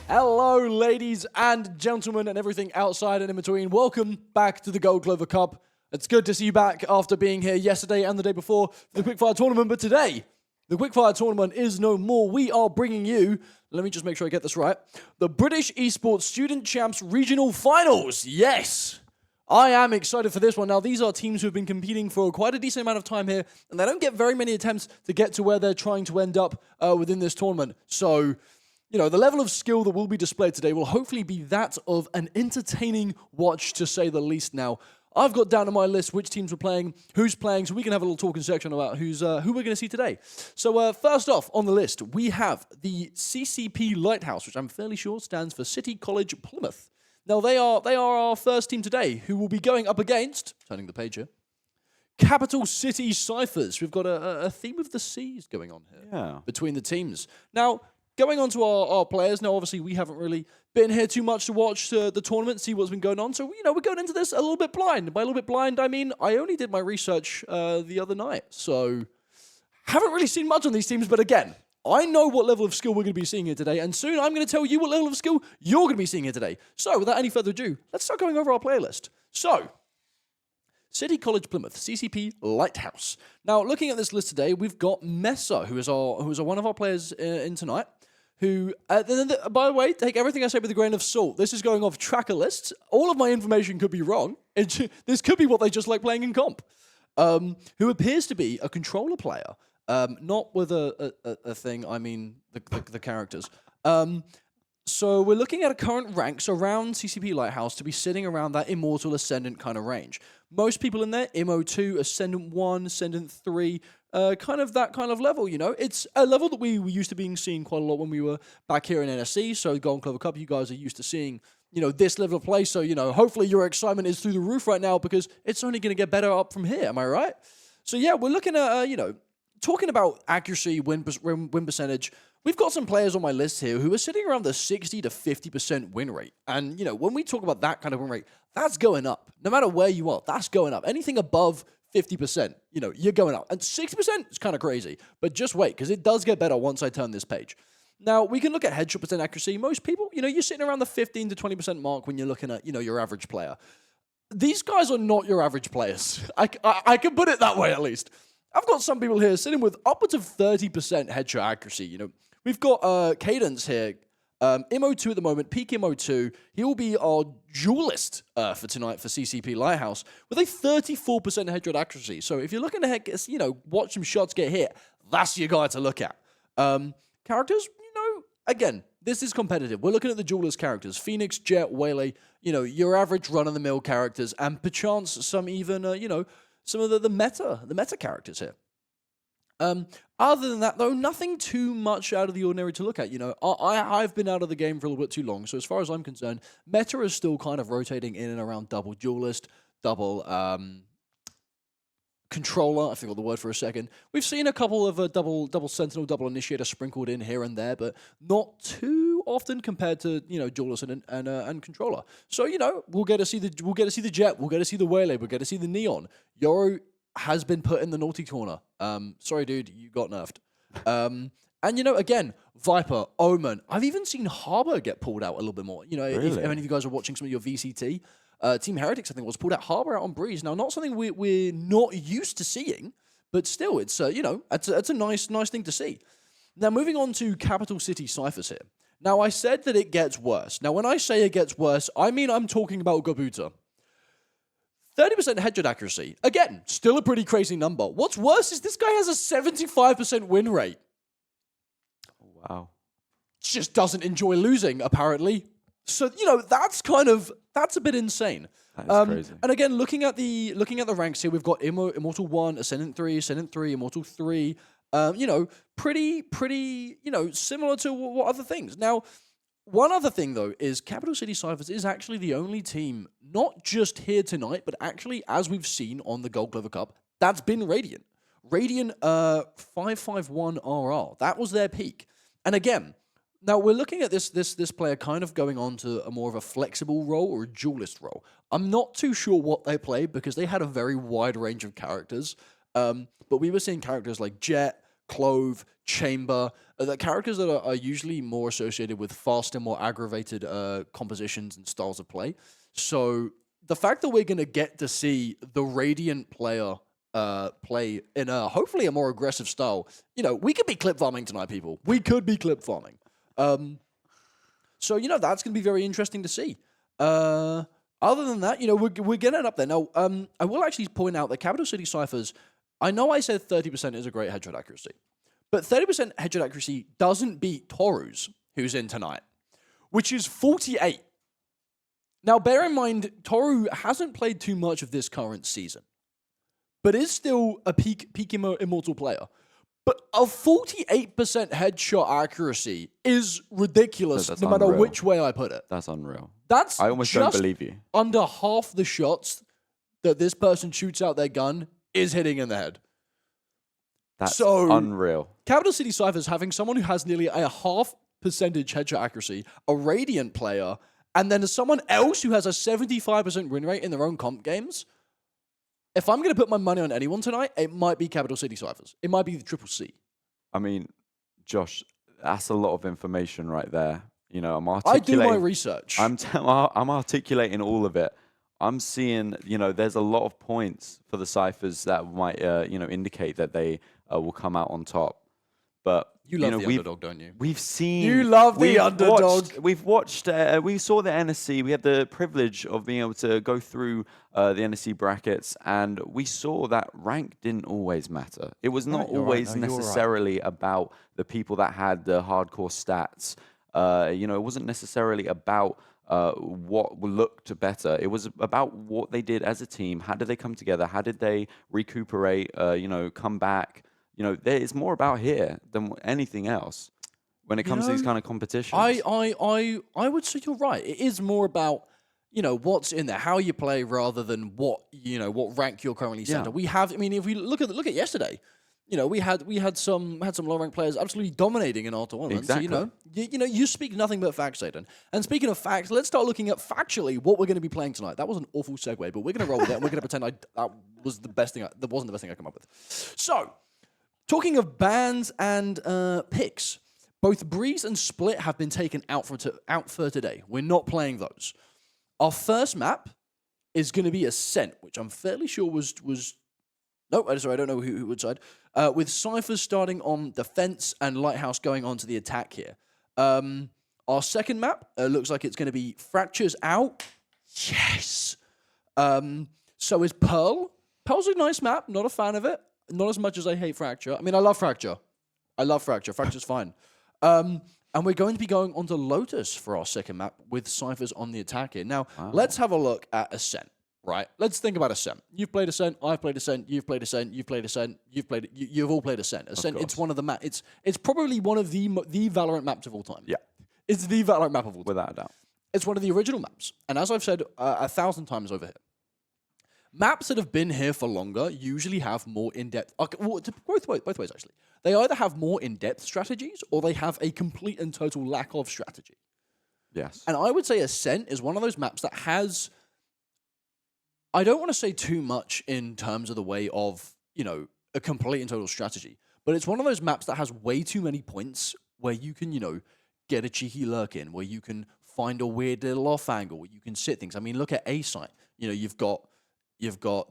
Hello, ladies and gentlemen, and everything outside and in between. Welcome back to the Clover Cup. It's good to see you back after being here yesterday and the day before for the Quickfire Tournament. But today, the Quickfire Tournament is no more. We are bringing you, let me just make sure I get this right, the British Esports Student Champs Regional Finals. Yes! I am excited for this one. Now, these are teams who have been competing for quite a decent amount of time here, and they don't get very many attempts to get to where they're trying to end up within this tournament. So, you know, the level of skill that will be displayed today will hopefully be that of an entertaining watch, to say the least. Now, I've got down on my list which teams we're playing, who's playing, so we can have a little talking section about who we're going to see today. So, first off on the list, we have the CCP Lighthouse, which I'm fairly sure stands for City College Plymouth. Now, they are our first team today, who will be going up against, turning the page here, Capital City Cyphers. We've got a theme of the seas going on here between the teams. Now, going on to our players, now obviously we haven't really been here too much to watch the tournament, see what's been going on. So, you know, we're going into this a little bit blind. By a little bit blind, I mean I only did my research the other night. So, haven't really seen much on these teams, but again, I know what level of skill we're going to be seeing here today, and soon I'm going to tell you what level of skill you're going to be seeing here today. So, without any further ado, let's start going over our player list. So, City College Plymouth, CCP Lighthouse. Now, looking at this list today, we've got Mesa, who is one of our players in tonight, who, by the way, take everything I say with a grain of salt. This is going off tracker lists. All of my information could be wrong. This could be what they just like playing in comp. Who appears to be a controller player. Not with a thing, I mean the characters. So we're looking at a current ranks around CCP Lighthouse to be sitting around that Immortal Ascendant kind of range. Most people in there, Immo 2, Ascendant 1, Ascendant 3, kind of that kind of level, you know. It's a level that we were used to being seen quite a lot when we were back here in NSC, so Golden Clover Cup, you guys are used to seeing, you know, this level of play, so, you know, hopefully your excitement is through the roof right now because it's only going to get better up from here, am I right? So yeah, we're looking at, you know, talking about accuracy, win percentage, we've got some players on my list here who are sitting around the 60 to 50% win rate. And, you know, when we talk about that kind of win rate, that's going up. No matter where you are, that's going up. Anything above 50%, you know, you're going up. And 60% is kind of crazy. But just wait, because it does get better once I turn this page. Now, we can look at headshot percent accuracy. Most people, you know, you're sitting around the 15 to 20% mark when you're looking at, you know, your average player. These guys are not your average players. I can put it that way, at least. I've got some people here sitting with upwards of 30% headshot accuracy, you know. We've got Cadence here, Immo 2 at the moment, peak Immo 2. He will be our duelist for tonight for CCP Lighthouse with a 34% headshot accuracy. So if you're looking to, you know, watch some shots get hit, that's your guy to look at. Characters, you know, again, this is competitive. We're looking at the duelist characters, Phoenix, Jet, Waylay, you know, your average run-of-the-mill characters, and perchance some even, you know, some of the meta characters here. Other than that, though, nothing too much out of the ordinary to look at. You know, I've been out of the game for a little bit too long, so as far as I'm concerned, meta is still kind of rotating in and around double duelist, double controller. I forgot the word for a second. We've seen a couple of double sentinel, double initiator sprinkled in here and there, but not too often compared to, you know, duelist and controller. So, you know, we'll get to see the Jet, we'll get to see the Waylay, we'll get to see the Neon. Yoro has been put in the naughty corner. Sorry, dude, you got nerfed. And, you know, again, Viper, Omen. I've even seen Harbor get pulled out a little bit more. You know, really? If any of you guys are watching some of your VCT, Team Heretics, I think, was pulled out Harbor out on Breeze. Now, not something we're not used to seeing, but still, it's, you know, it's a nice thing to see. Now, moving on to Capital City Cyphers here. Now, I said that it gets worse. Now, when I say it gets worse, I mean I'm talking about Gabuta. 30% headshot accuracy. Again, still a pretty crazy number. What's worse is this guy has a 75% win rate. Wow. Just doesn't enjoy losing, apparently. So, you know, that's a bit insane. That is crazy. And again, looking at the ranks here, we've got Immortal 1, Ascendant 3, Immortal 3. You know, pretty, you know, similar to what other things. Now, one other thing, though, is Capital City Cyphers is actually the only team, not just here tonight, but actually, as we've seen on the Gold Clover Cup, that's been Radiant. Radiant 551 RR. That was their peak. And again, now we're looking at this player kind of going on to a more of a flexible role or a duelist role. I'm not too sure what they play because they had a very wide range of characters. But we were seeing characters like Jet, Clove, Chamber, the characters that are usually more associated with fast and more aggravated compositions and styles of play. So the fact that we're going to get to see the Radiant player play in a hopefully a more aggressive style, we could be clip farming tonight, people. We could be clip farming. So that's going to be very interesting to see. Other than that, we're getting up there. Now, I will actually point out that Capital City Cyphers, I know I said 30% is a great headshot accuracy, but 30% headshot accuracy doesn't beat Toru's, who's in tonight, which is 48. Now, bear in mind, Toru hasn't played too much of this current season, but is still a peak immortal player. But a 48% headshot accuracy is ridiculous, no matter unreal. which way I put it. That's unreal. I almost don't believe you. Under half the shots that this person shoots out their gun is hitting in the head. That's unreal. Capital City Cyphers having someone who has nearly a half percentage headshot accuracy, a Radiant player, and then someone else who has a 75% win rate in their own comp games. If I'm going to put my money on anyone tonight, it might be Capital City Cyphers. It might be the Triple C. I mean, Josh, that's a lot of information right there. I'm I articulating. do my research. I'm articulating all of it. I'm seeing, there's a lot of points for the Cyphers that might, indicate that they will come out on top. But you love the underdog, don't you? We've seen. You love the underdog. We saw the NSC. We had the privilege of being able to go through the NSC brackets, and we saw that rank didn't always matter. It was not always necessarily about the people that had the hardcore stats. It wasn't necessarily about what looked better. It was about what they did as a team. How did they come together? How did they recuperate? Come back. It's more about here than anything else when it comes to these kind of competitions. I would say you're right. It is more about what's in there, how you play, rather than what rank you're currently set. We have. I mean, if we look at yesterday, we had some low rank players absolutely dominating in our tournament. Exactly. So, you speak nothing but facts, Aiden. And speaking of facts, let's start looking at factually what we're going to be playing tonight. That was an awful segue, but we're going to roll with it. And we're going to pretend that was the best thing. That wasn't the best thing I come up with. So. Talking of bans and picks, both Breeze and Split have been taken out for today. We're not playing those. Our first map is going to be Ascent, which I'm fairly sure was. No, sorry, I don't know who would side. With Cyphers starting on defense and Lighthouse going on to the attack here. Our second map looks like it's going to be Fractures out. Yes. So is Pearl. Pearl's a nice map. Not a fan of it. Not as much as I hate Fracture. I mean, I love Fracture. Fracture's fine. And we're going to be going on to Lotus for our second map with Cyphers on the attack here. Now, let's have a look at Ascent, right? Let's think about Ascent. You've played Ascent. I've played Ascent. You've played Ascent. You've played Ascent. You've all played Ascent. Ascent, it's one of the maps. It's probably one of the Valorant maps of all time. Yeah. It's the Valorant map of all time. Without a doubt. It's one of the original maps. And as I've said 1,000 times over here, maps that have been here for longer usually have more in-depth... both ways, actually. They either have more in-depth strategies or they have a complete and total lack of strategy. Yes. And I would say Ascent is one of those maps that has... I don't want to say too much in terms of the way of, a complete and total strategy. But it's one of those maps that has way too many points where you can, get a cheeky lurk in, where you can find a weird little off angle, where you can sit things. I mean, look at A-Site. You've got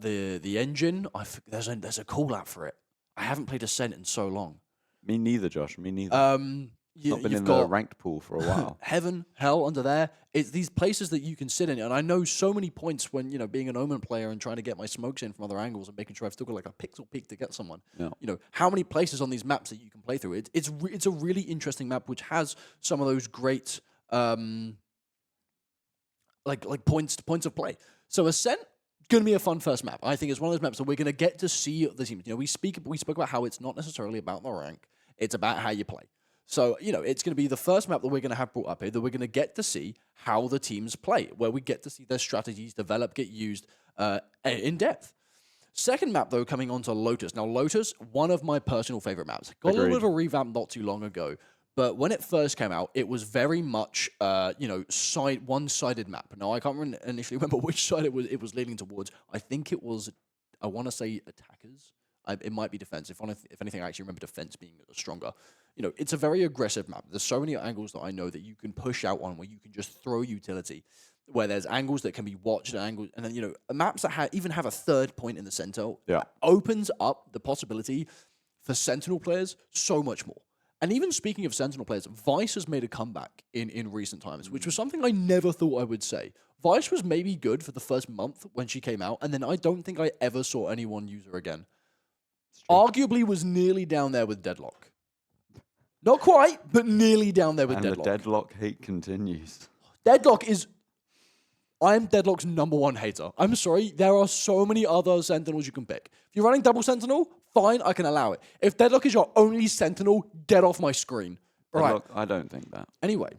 the engine. There's a call out for it. I haven't played Ascent in so long. Me neither, Josh. Me neither. Not been in the ranked pool for a while. Heaven, hell, under there. It's these places that you can sit in. And I know so many points when, being an Omen player and trying to get my smokes in from other angles and making sure I've still got like a pixel peek to get someone. Yeah. How many places on these maps that you can play through. It's a really interesting map which has some of those great points of play. So Ascent, going to be a fun first map. I think it's one of those maps that we're going to get to see the team. We spoke about how it's not necessarily about the rank. It's about how you play. So, it's going to be the first map that we're going to have brought up here that we're going to get to see how the teams play, where we get to see their strategies develop, get used in depth. Second map, though, coming on to Lotus. Now, Lotus, one of my personal favorite maps. Got a little bit of a revamp not too long ago. But when it first came out, it was very much, one-sided map. Now, I can't initially remember which side it was leaning towards. I think it was, I want to say attackers. It might be defense. If anything, I actually remember defense being stronger. It's a very aggressive map. There's so many angles that I know that you can push out on where you can just throw utility, where there's angles that can be watched, and then maps that even have a third point in the center opens up the possibility for Sentinel players so much more. And even speaking of Sentinel players, Vice has made a comeback in recent times, which was something I never thought I would say. Vice was maybe good for the first month when she came out, and then I don't think I ever saw anyone use her again. Arguably was nearly down there with Deadlock. Not quite, but nearly down there with Deadlock. And the Deadlock hate continues. Deadlock is... I'm Deadlock's #1 hater. I'm sorry, there are so many other Sentinels you can pick. If you're running double Sentinel, fine, I can allow it. If Deadlock is your only Sentinel, get off my screen. Deadlock, I don't think that. Anyway.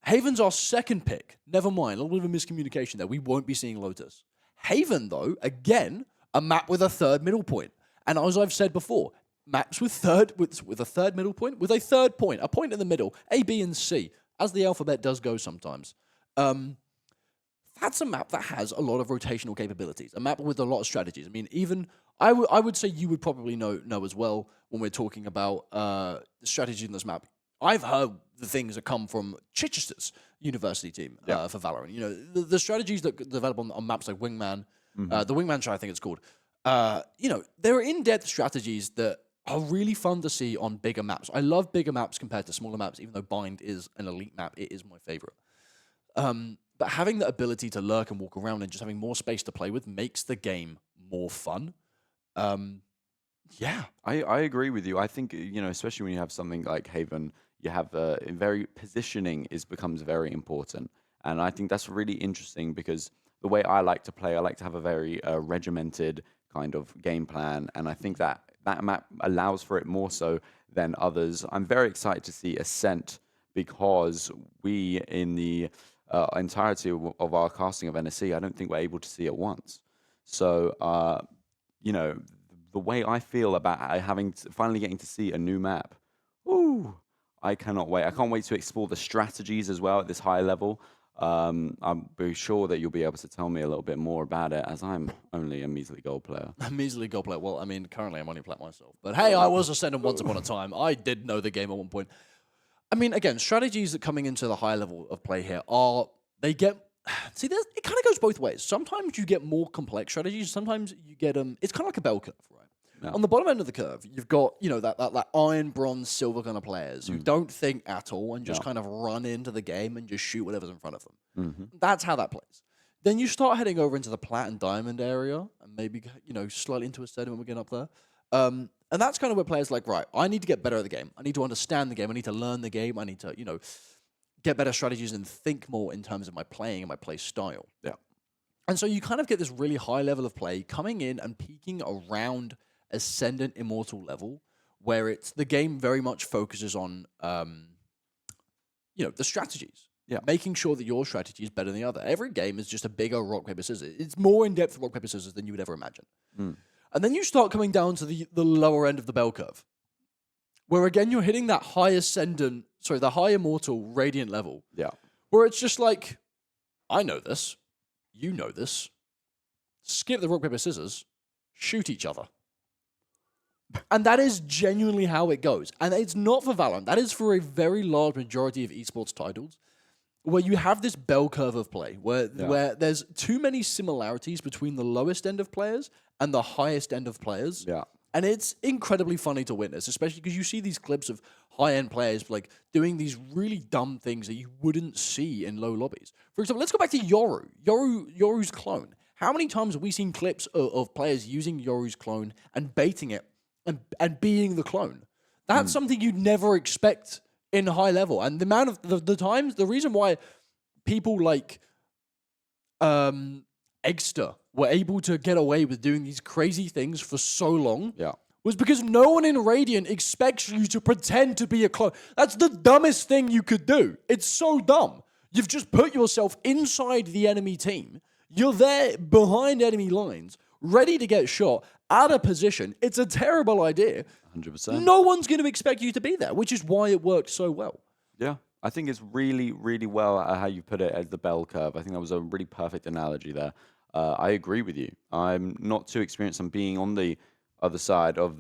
Haven's our second pick. Never mind, a little bit of a miscommunication there. We won't be seeing Lotus. Haven, though, again, a map with a third middle point. And as I've said before, maps with a third middle point, with a third point, a point in the middle, A, B, and C, as the alphabet does go sometimes. That's a map that has a lot of rotational capabilities, a map with a lot of strategies. I mean, even I would say you would probably know as well when we're talking about the strategy in this map. I've heard the things that come from Chichester's university team for Valorant. The strategies that develop on maps like Wingman, the Wingman Try, I think it's called. There are in-depth strategies that are really fun to see on bigger maps. I love bigger maps compared to smaller maps, even though Bind is an elite map. It is my favorite. But having the ability to lurk and walk around and just having more space to play with makes the game more fun. Yeah. I agree with you. I think, especially when you have something like Haven, you have positioning becomes very important. And I think that's really interesting because the way I like to play, I like to have a very regimented kind of game plan. And I think that map allows for it more so than others. I'm very excited to see Ascent because we, in the entirety of our casting of NSC, I don't think we're able to see it once. So, the way I feel about finally getting to see a new map, ooh, I cannot wait. I can't wait to explore the strategies as well at this high level. I'm be sure that you'll be able to tell me a little bit more about it, as I'm only a measly gold player. A measly gold player. Well, I mean, currently I'm only plat myself. But hey, I was Ascendant once upon a time. I did know the game at one point. I mean, again, strategies that coming into the high level of play here it kind of goes both ways. Sometimes you get more complex strategies. Sometimes you get it's kind of like a bell curve, right? Yeah. On the bottom end of the curve, you've got that iron, bronze, silver kind of players who don't think at all and just kind of run into the game and just shoot whatever's in front of them. That's how that plays. Then you start heading over into the plat and diamond area, and maybe slightly into a setting when we get up there. And that's kind of where players are like, right, I need to get better at the game. I need to understand the game. I need to learn the game. I need to get better strategies and think more in terms of my playing and my play style. Yeah. And so you kind of get this really high level of play coming in and peaking around Ascendant Immortal level, where the game very much focuses on the strategies. Yeah. Making sure that your strategy is better than the other. Every game is just a bigger rock, paper, scissors. It's more in-depth rock, paper, scissors than you would ever imagine. And then you start coming down to the lower end of the bell curve, where again you're hitting that high the high Immortal Radiant level. Yeah. Where it's just like, I know this, you know this. Skip the rock, paper, scissors, shoot each other. And that is genuinely how it goes. And it's not for Valorant. That is for a very large majority of esports titles, where you have this bell curve of play, where there's too many similarities between the lowest end of players and the highest end of players. Yeah. And it's incredibly funny to witness, especially because you see these clips of high-end players like doing these really dumb things that you wouldn't see in low lobbies. For example, let's go back to Yoru. Yoru's clone. How many times have we seen clips of players using Yoru's clone and baiting it and being the clone? That's something you'd never expect in high level. And the amount of the times, the reason why people like Eggster were able to get away with doing these crazy things for so long was because no one in Radiant expects you to pretend to be a clone. That's the dumbest thing you could do. It's so dumb. You've just put yourself inside the enemy team. You're there behind enemy lines, ready to get shot, out of position. It's a terrible idea. 100%. No one's going to expect you to be there, which is why it worked so well. Yeah. I think it's really, really well how you put it as the bell curve. I think that was a really perfect analogy there. I agree with you. I'm not too experienced on being on the other side of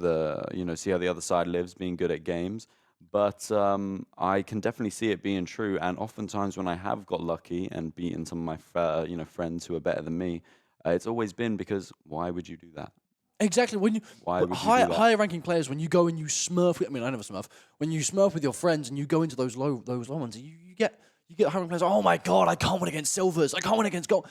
see how the other side lives, being good at games. But I can definitely see it being true. And oftentimes when I have got lucky and beaten some of my friends who are better than me, it's always been because why would you do that? Exactly. When you Why would you do that? higher ranking players, when you go and you smurf, I mean, I never smurf. When you smurf with your friends and you go into those low ones, you get higher ranking players. Oh my god, I can't win against silvers. I can't win against gold.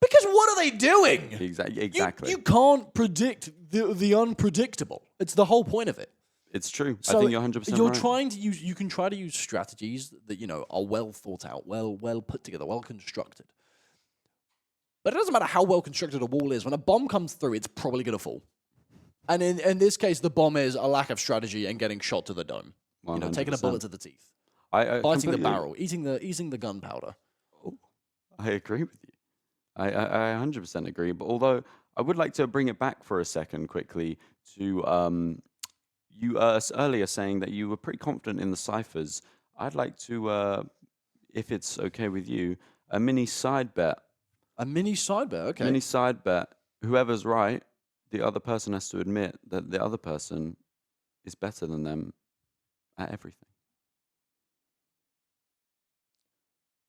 Because what are they doing? Exactly. You can't predict the unpredictable. It's the whole point of it. It's true. So I think you're 100% you're right. trying to use. You can try to use strategies that are well thought out, well put together, well constructed. But it doesn't matter how well constructed a wall is. When a bomb comes through, it's probably going to fall. And in this case, the bomb is a lack of strategy and getting shot to the dome. 100%. Taking a bullet to the teeth, I biting the completely- barrel, eating the gunpowder. I agree with you. I 100% agree. But although I would like to bring it back for a second quickly to you earlier saying that you were pretty confident in the ciphers. I'd like to, if it's okay with you, a mini side bet. A mini side bet, okay. Mini side bet. Whoever's right, the other person has to admit that the other person is better than them at everything.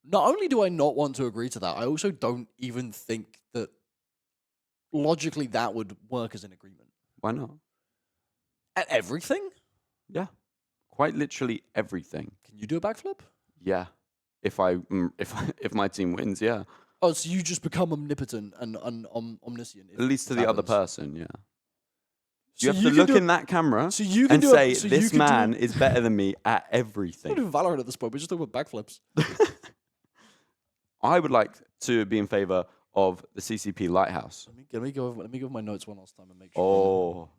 Not only do I not want to agree to that, I also don't even think that logically that would work as an agreement. Why not? At everything? Yeah. Quite literally everything. Can you do a backflip? Yeah. If my team wins, yeah. Oh, so you just become omnipotent and omniscient. At least to the other person, yeah. So You have to look in that camera and say, this man is better than me at everything. We're not doing Valorant at this point. We're just talking about backflips. I would like to be in favor of the CCP Lighthouse. Let me go over my notes one last time and make sure. Oh,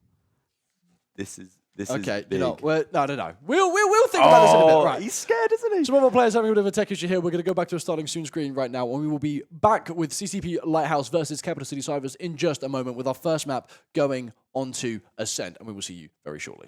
this is Okay, big. no. We'll think about this in a bit. Right. He's scared, isn't he? Some other players having a bit of a tech issue here. We're going to go back to a starting soon screen right now, and we will be back with CCP Lighthouse versus Capital City Cybers in just a moment with our first map going onto Ascent, and we will see you very shortly.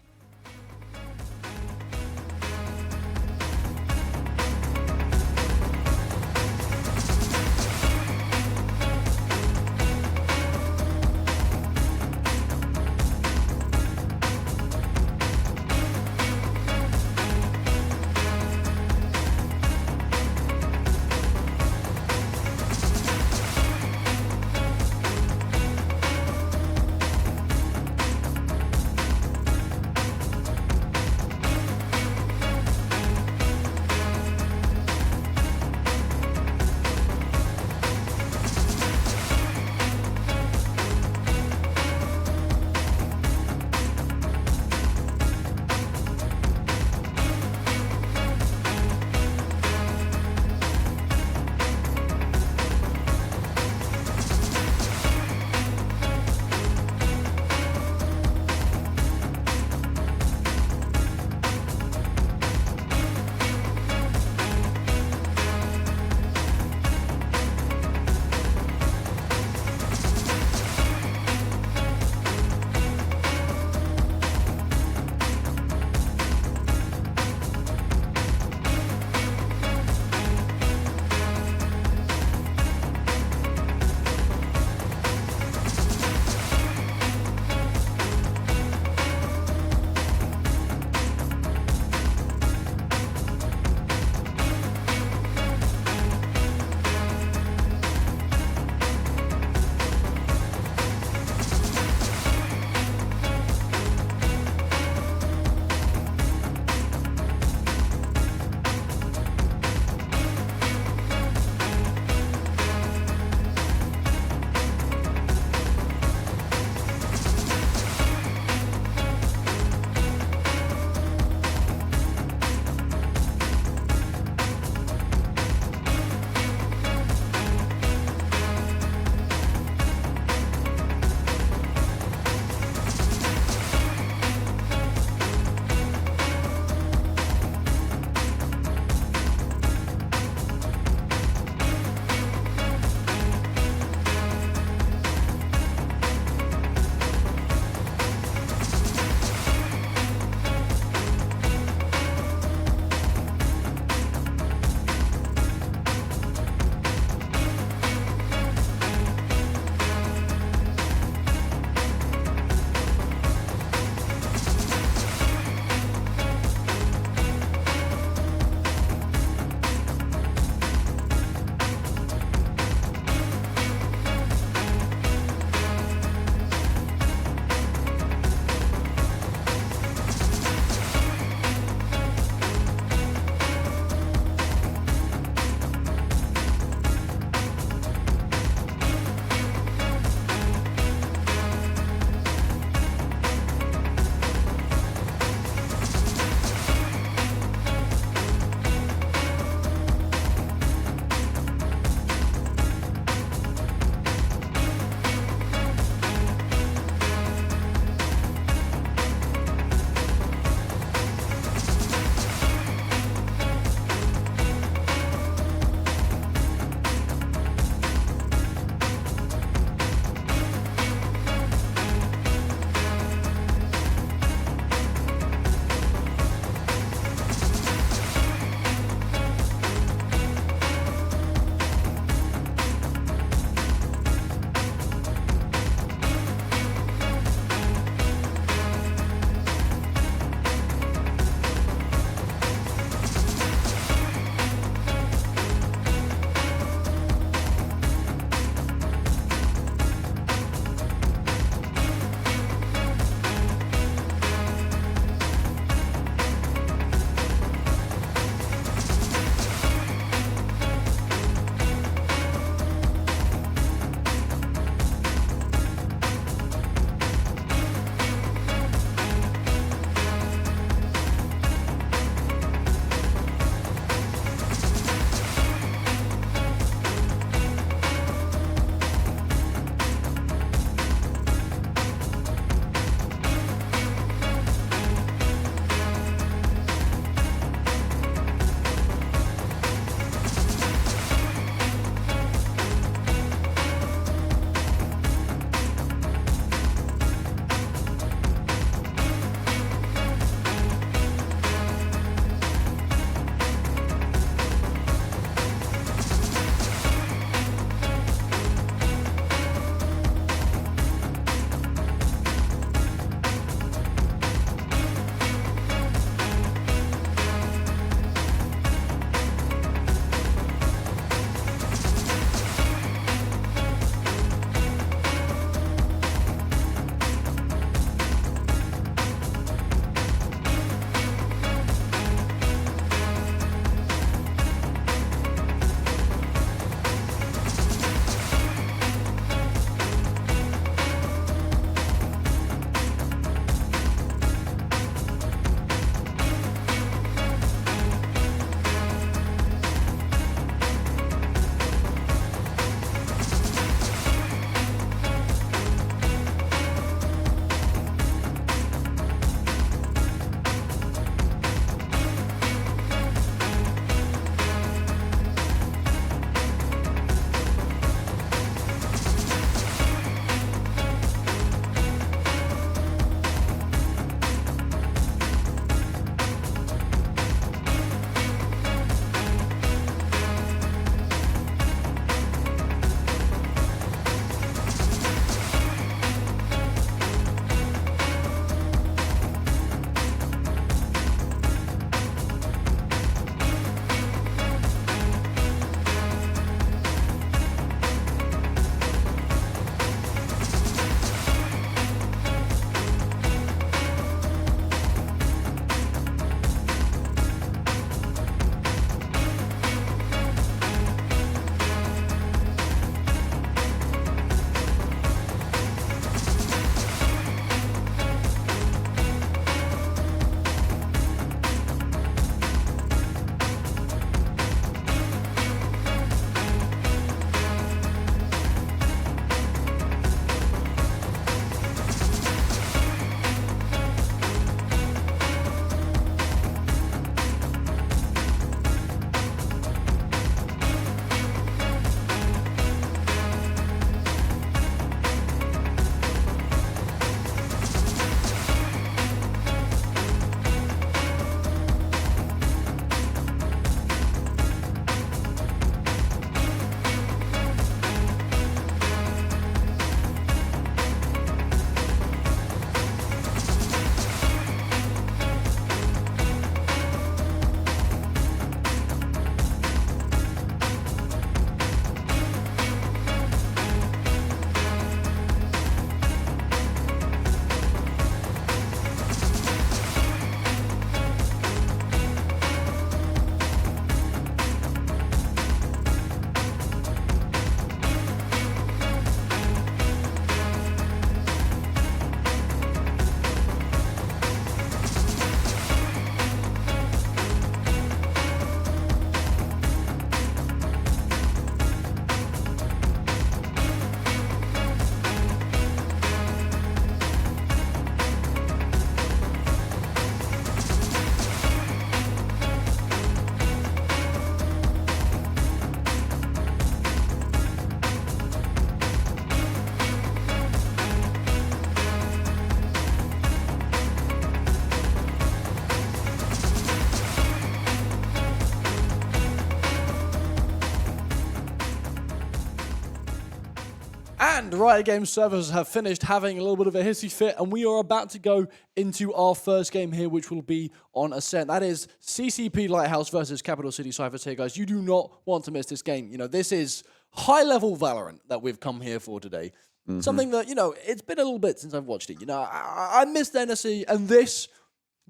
And Riot Games servers have finished having a little bit of a hissy fit, and we are about to go into our first game here, which will be on Ascent. That is CCP Lighthouse versus Capital City Cyphers here, guys. You do not want to miss this game. You know, this is high-level Valorant that we've come here for today. Something that, you know, it's been a little bit since I've watched it. You know, I missed NSC, and this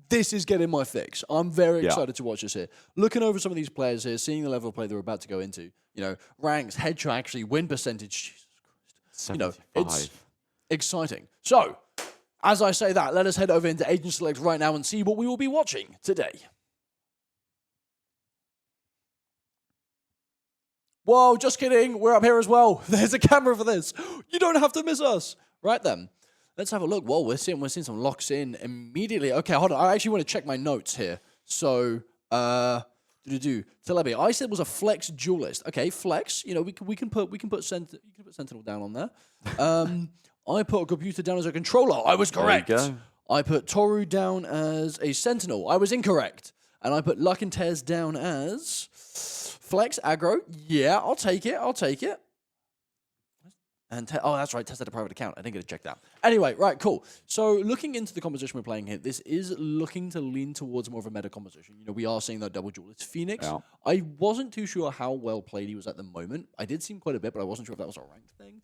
is getting my fix. I'm very excited to watch this here. Looking over some of these players here, seeing the level of play they're about to go into. You know, ranks, headshot, actually, win percentage. You know, it's exciting. So, as I say that, let us head over into Agent Select right now and see what we will be watching today. Whoa, just kidding. We're up here as well. There's a camera for this. You don't have to miss us. Right then. Let's have a look. Whoa, we're seeing some locks in immediately. Okay, hold on. I actually want to check my notes here. So, Telebi, I said was a flex duelist. Okay, flex. You know, we can put Sentinel down on there. I put a computer down as a controller. I was correct. There you go. I put Toru down as a sentinel. I was incorrect. And I put Luck and Tez down as flex aggro. Yeah, I'll take it. And oh, that's right. Tez had a private account. I didn't get to check that. Anyway, right, cool. So looking into the composition we're playing here, this is looking to lean towards more of a meta composition. You know, we are seeing that double duelist Phoenix. Yeah. I wasn't too sure how well played he was at the moment. I did see him quite a bit, but I wasn't sure if that was a ranked thing.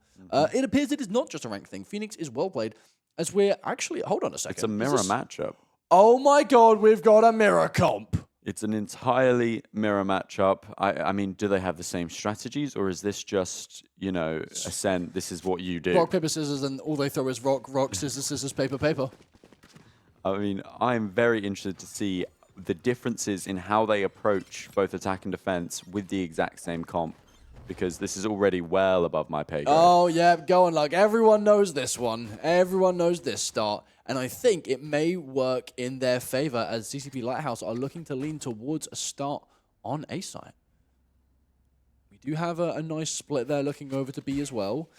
It appears it is not just a ranked thing. Phoenix is well played, as we're actually... Hold on a second. It's a mirror matchup. Oh my god, we've got a mirror comp. It's an entirely mirror matchup. I mean, do they have the same strategies, or is this just, you know, Ascent, this is what you do? Rock, paper, scissors, and all they throw is rock, scissors, scissors, paper, paper. I mean, I'm very interested to see the differences in how they approach both attack and defense with the exact same comp, because this is already well above my pay grade. Oh, yeah, going like everyone knows this one. Everyone knows this start. And I think it may work in their favor as CCP Lighthouse are looking to lean towards a start on A site. We do have a nice split there looking over to B as well.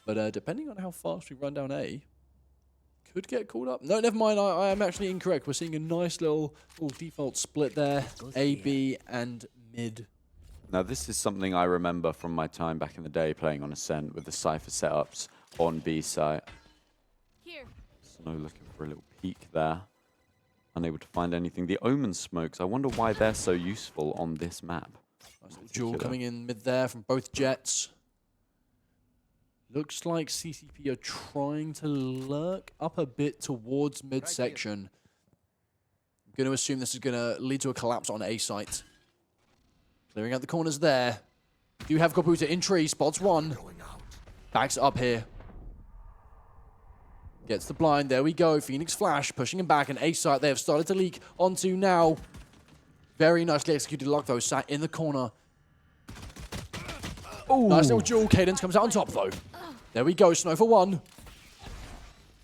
But depending on how fast we run down A, could get called up. No, never mind. I am actually incorrect. We're seeing a nice little default split there. A, B, and mid. Now, this is something I remember from my time back in the day playing on Ascent with the Cypher setups on B site. Here. Snow looking for a little peek there. Unable to find anything. The Omen smokes, I wonder why they're so useful on this map. Nice little duel coming in mid there from both jets. Looks like CCP are trying to lurk up a bit towards midsection. I'm going to assume this is going to lead to a collapse on A site. Clearing out the corners there. Do have Kaputa in tree, spots one. Backs up here. Gets the blind, there we go. Phoenix Flash pushing him back, and A site they have started to leak onto now. Very nicely executed lock though, sat in the corner. Oh, nice little duel. Cadence comes out on top though. There we go, Snow for one.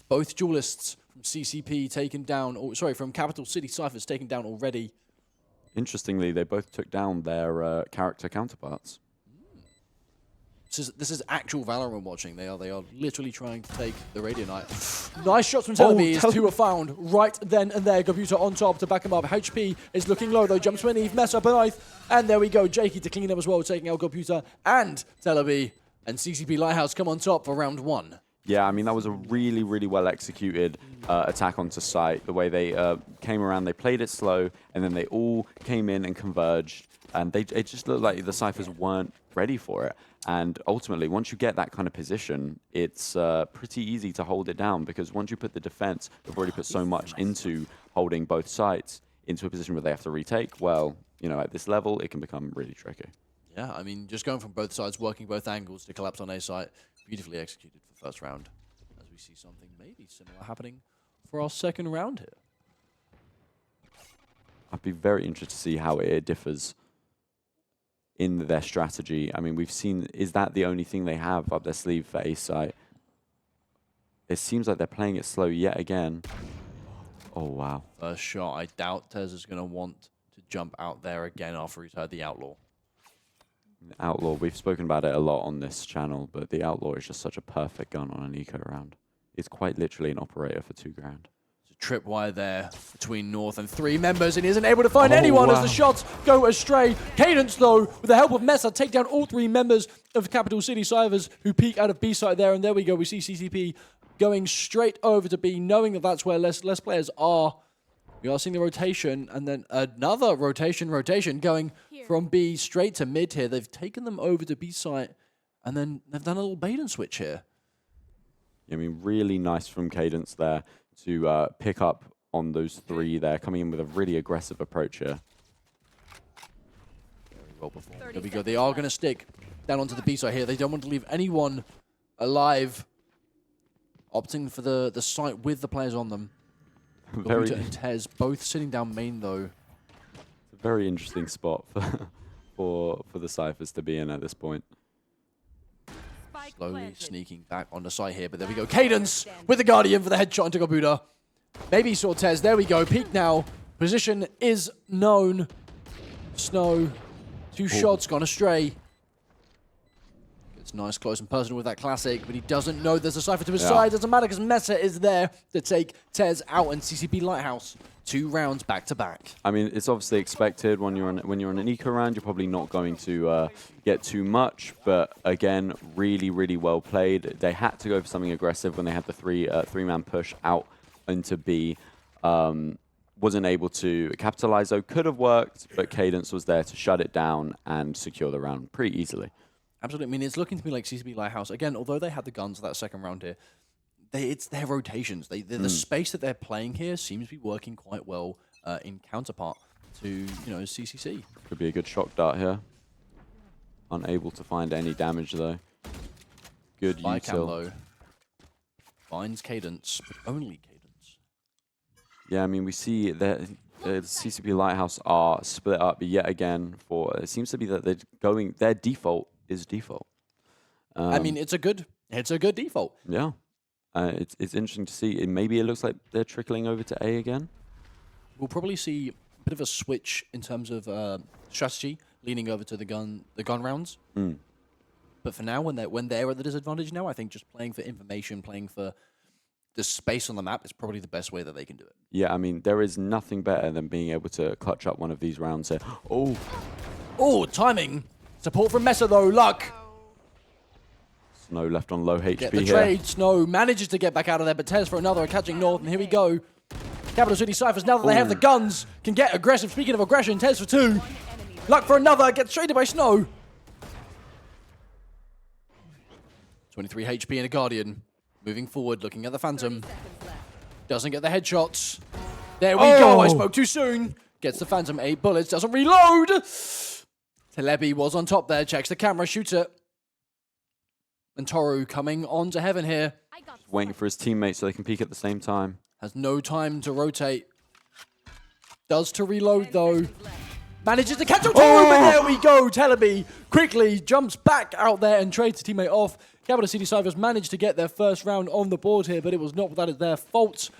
Both duelists from CCP taken down, or sorry, from Capital City Cyphers taken down already. Interestingly, they both took down their character counterparts. This is actual Valorant watching. They are literally trying to take the Radio Knight. Nice shots from Telebi. Two are found right then and there. Computer on top to back him up. HP is looking low though. Jumps beneath, mess up a knife. And there we go. Jakey to clean up as well, taking out Computer and Telebi. And CCP Lighthouse come on top for round one. Yeah, I mean, that was a really, really well executed attack onto site. The way they came around, they played it slow, and then they all came in and converged. And it just looked like the Cyphers weren't ready for it. And ultimately, once you get that kind of position, it's pretty easy to hold it down, because once you put the defense, they've already put so much into holding both sides into a position where they have to retake. Well, you know, at this level, it can become really tricky. Yeah, I mean, just going from both sides, working both angles to collapse on A site, beautifully executed for first round. As we see something maybe similar happening for our second round here. I'd be very interested to see how it differs in their strategy. I mean, we've seen, is that the only thing they have up their sleeve for A site? It seems like they're playing it slow yet again. Oh, wow. First shot, I doubt Tez is going to want to jump out there again after he's heard the Outlaw. Outlaw, we've spoken about it a lot on this channel, but the Outlaw is just such a perfect gun on an eco round. It's quite literally an operator for $2 grand. It's a tripwire there between North and 3 members, and he isn't able to find anyone as the shots go astray. Cadence, though, with the help of Mesa, take down all 3 members of Capital City Cybers who peek out of B site there, and there we go. We see CCP going straight over to B, knowing that that's where less players are. We are seeing the rotation, and then another rotation going from B straight to mid here. They've taken them over to B site, and then they've done a little bait and switch here. I mean, really nice from Cadence there to pick up on those 3 there, coming in with a really aggressive approach here. Very well performed. There we go. They are going to stick down onto the B side here. They don't want to leave anyone alive, opting for the site with the players on them. Very and Tez both sitting down main, though. It's a very interesting spot for the Cyphers to be in at this point. Slowly sneaking back on the site here, but there we go. Cadence with the Guardian for the headshot into Gabuda. Maybe saw Tez. There we go. Peek now. Position is known. Snow. 2 shots gone astray. It's nice, close and personal with that classic, but he doesn't know there's a Cypher to his side. Doesn't matter because Mesa is there to take Tez out, and CCP Lighthouse 2 rounds back to back. I mean, it's obviously expected when you're on an eco round. You're probably not going to get too much, but again, really, really well played. They had to go for something aggressive when they had the three-man push out into B. Wasn't able to capitalize though. Could have worked, but Cadence was there to shut it down and secure the round pretty easily. Absolutely. I mean, it's looking to me like CCP Lighthouse. Again, although they had the guns that second round here, it's their rotations. The space that they're playing here seems to be working quite well in counterpart to, CCC. Could be a good shock dart here. Unable to find any damage, though. Good util. Though. Finds Cadence, but only Cadence. Yeah, I mean, we see that CCP Lighthouse are split up yet again. It seems to be that their default is default. I mean, it's a good default. Yeah. It's interesting to see. Maybe it looks like they're trickling over to A again. We'll probably see a bit of a switch in terms of strategy, leaning over to the gun rounds. But for now, when they're at the disadvantage now, I think just playing for information, playing for the space on the map is probably the best way that they can do it. Yeah, I mean, there is nothing better than being able to clutch up one of these rounds here. Oh, timing. Support from Mesa, though. Luck. Snow left on low HP Get the here. trade. Snow manages to get back out of there, but Tez for another, catching North, and here we go. Capital City Cyphers, now that they have the guns, can get aggressive. Speaking of aggression, Tez for 2. Luck for another, gets traded by Snow. 23 HP and a Guardian. Moving forward, looking at the Phantom. Doesn't get the headshots. There we go, I spoke too soon. Gets the Phantom 8 bullets, doesn't reload. Telebi was on top there, checks the camera, shoots it. And Toru coming on to heaven here. Just waiting for his teammates so they can peek at the same time. Has no time to rotate. Does to reload though. Manages to catch Toru, but there we go. Telebi quickly jumps back out there and trades the teammate off. Capital City Cyphers managed to get their first round on the board here, but it was not that is their fault.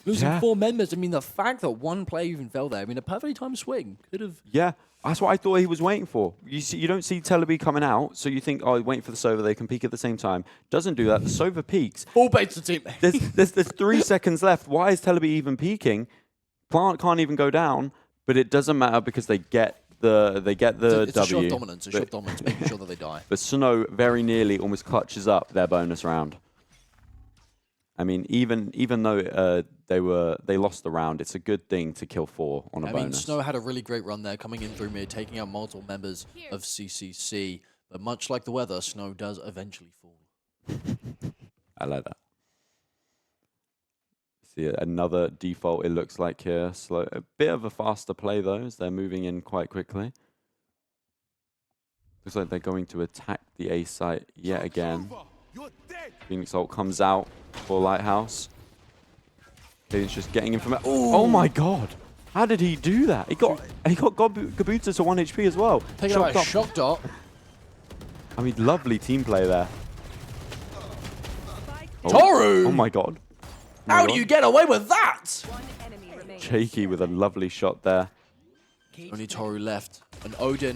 Losing 4 members, I mean, the fact that one player even fell there, I mean, a perfectly timed swing could have... Yeah, that's what I thought he was waiting for. You don't see Telebi coming out, so you think, oh, waiting for the Sova, they can peek at the same time. Doesn't do that. The Sova peeks. Full baits the teammate. There's 3 seconds left. Why is Telebi even peeking? Plant can't even go down, but it doesn't matter because they get the it's W. A shot dominance, making sure that they die. But Snow very nearly almost clutches up their bonus round. I mean, even though they lost the round, it's a good thing to kill 4 on a bonus. I mean, Snow had a really great run there, coming in through mid, taking out multiple members of CCC. But much like the weather, Snow does eventually fall. I like that. See another default, it looks like here. Slow, a bit of a faster play though, as they're moving in quite quickly. Looks like they're going to attack the A site yet again. Phoenix Ult comes out for Lighthouse. He's just getting information. Oh my god! How did he do that? He got Gabuta to 1 HP as well. Taking out a shock dart. I mean, lovely team play there. Toru! Oh my god. How do you get away with that? Shaky with a lovely shot there. Only Toru left. And Odin,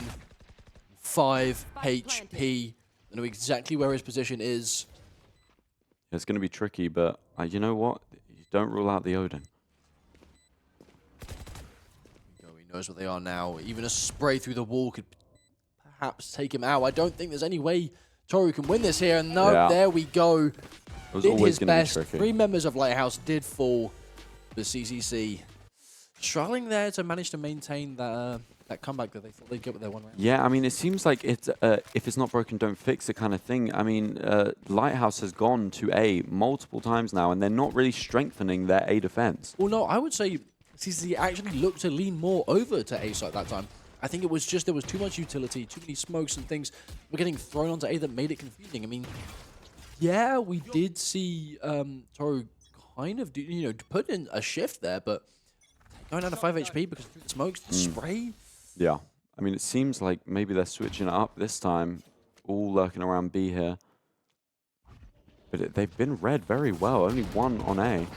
5 HP. I know exactly where his position is. It's going to be tricky, but you know what? You don't rule out the Odin. knows where they are now. Even a spray through the wall could perhaps take him out. I don't think there's any way Toru can win this here. And no, there we go. It was Did always his going to be best. tricky. 3 members of Lighthouse did fall. The CCC struggling there to manage to maintain that that comeback that they thought they'd get with their 1 round. Yeah, I mean, it seems like it's if it's not broken, don't fix it kind of thing. I mean, Lighthouse has gone to A multiple times now, and they're not really strengthening their A defense. Well, no, I would say CCC actually looked to lean more over to A side that time. I think it was just there was too much utility, too many smokes and things were getting thrown onto A that made it confusing. I mean, yeah, we did see Toru kind of put in a shift there, but going down to 5 HP because through the smokes, the spray. Yeah, I mean, it seems like maybe they're switching it up this time, all lurking around B here. But they've been read very well, only 1 on A.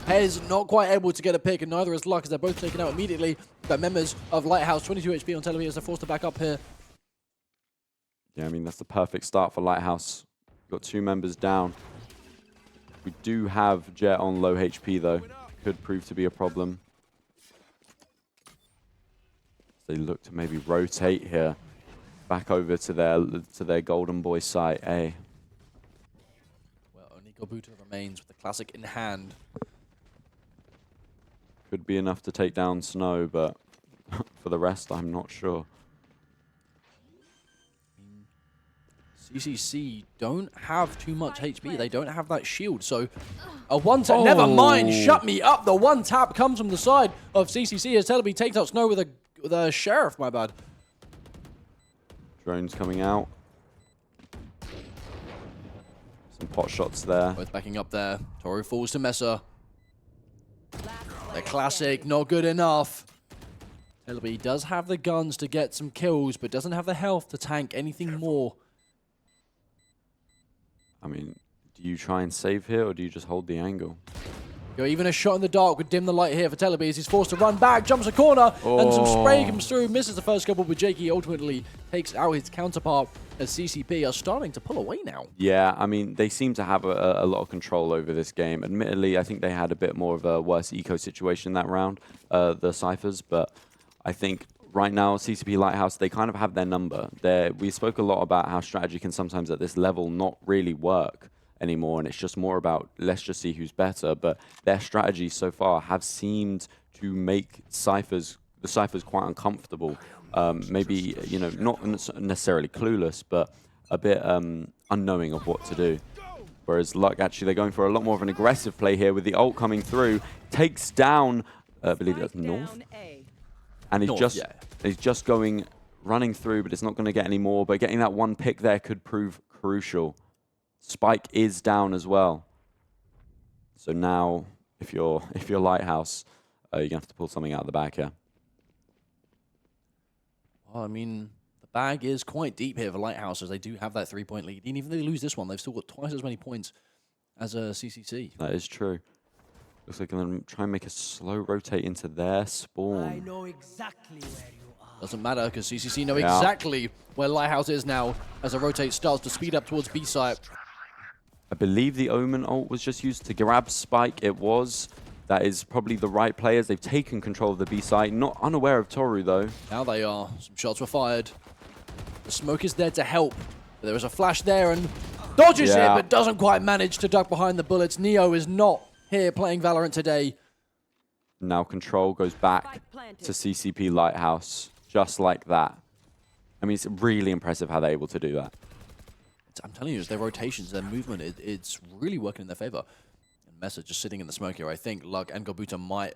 Hez not quite able to get a pick, and neither is Luck, as they're both taken out immediately. Got members of Lighthouse, 22 HP on television as they're forced to back up here. Yeah, I mean, that's the perfect start for Lighthouse. Got 2 members down. We do have Jet on low HP, though. Could prove to be a problem. They look to maybe rotate here. Back over to their Golden Boy site, A. Well, only Gobuta remains with the classic in hand. Could be enough to take down Snow, but for the rest, I'm not sure. CCC don't have too much HP. They don't have that shield, so a one tap. Never mind, shut me up. The 1 tap comes from the side of CCC as Teleby takes out Snow with a Sheriff. My bad. Drones coming out. Some pot shots there. Both backing up there. Toru falls to Messer. The classic, not good enough. Teleby does have the guns to get some kills, but doesn't have the health to tank anything more. I mean, do you try and save here, or do you just hold the angle? Even a shot in the dark would dim the light here for Teleby as he's forced to run back, jumps a corner, and some spray comes through, misses the first couple, but Jakey ultimately takes out his counterpart as CCP are starting to pull away now. Yeah, I mean, they seem to have a lot of control over this game. Admittedly, I think they had a bit more of a worse eco situation that round, the Cyphers, but I think right now, CCP Lighthouse, they kind of have their number. We spoke a lot about how strategy can sometimes at this level not really work anymore, and it's just more about let's just see who's better. But their strategies so far have seemed to make the Cyphers quite uncomfortable. Maybe, not necessarily clueless, but a bit unknowing of what to do. Whereas Luck, actually, they're going for a lot more of an aggressive play here with the ult coming through. Takes down, I believe that's North. And he's just running through, but it's not going to get any more. But getting that 1 pick there could prove crucial. Spike is down as well. So now, if you're Lighthouse, you're going to have to pull something out of the bag here. Well, I mean, the bag is quite deep here for Lighthouse as they do have that 3-point lead. And even if they lose this one, they've still got twice as many points as CCC. That is true. Looks like they're going to try and make a slow rotate into their spawn. I know exactly where you are. Doesn't matter because CCC know exactly where Lighthouse is now as the rotate starts to speed up towards B site. I believe the Omen ult was just used to grab Spike. It was. That is probably the right players. They've taken control of the B site. Not unaware of Toru, though. Now they are. Some shots were fired. The smoke is there to help. But there was a flash there and dodges it, but doesn't quite manage to duck behind the bullets. Neo is not here playing Valorant today. Now control goes back to CCP Lighthouse, just like that. I mean, it's really impressive how they're able to do that. I'm telling you, it's their rotations, their movement, it's really working in their favor. And Messer just sitting in the smoke here. I think Luck and Gobuta might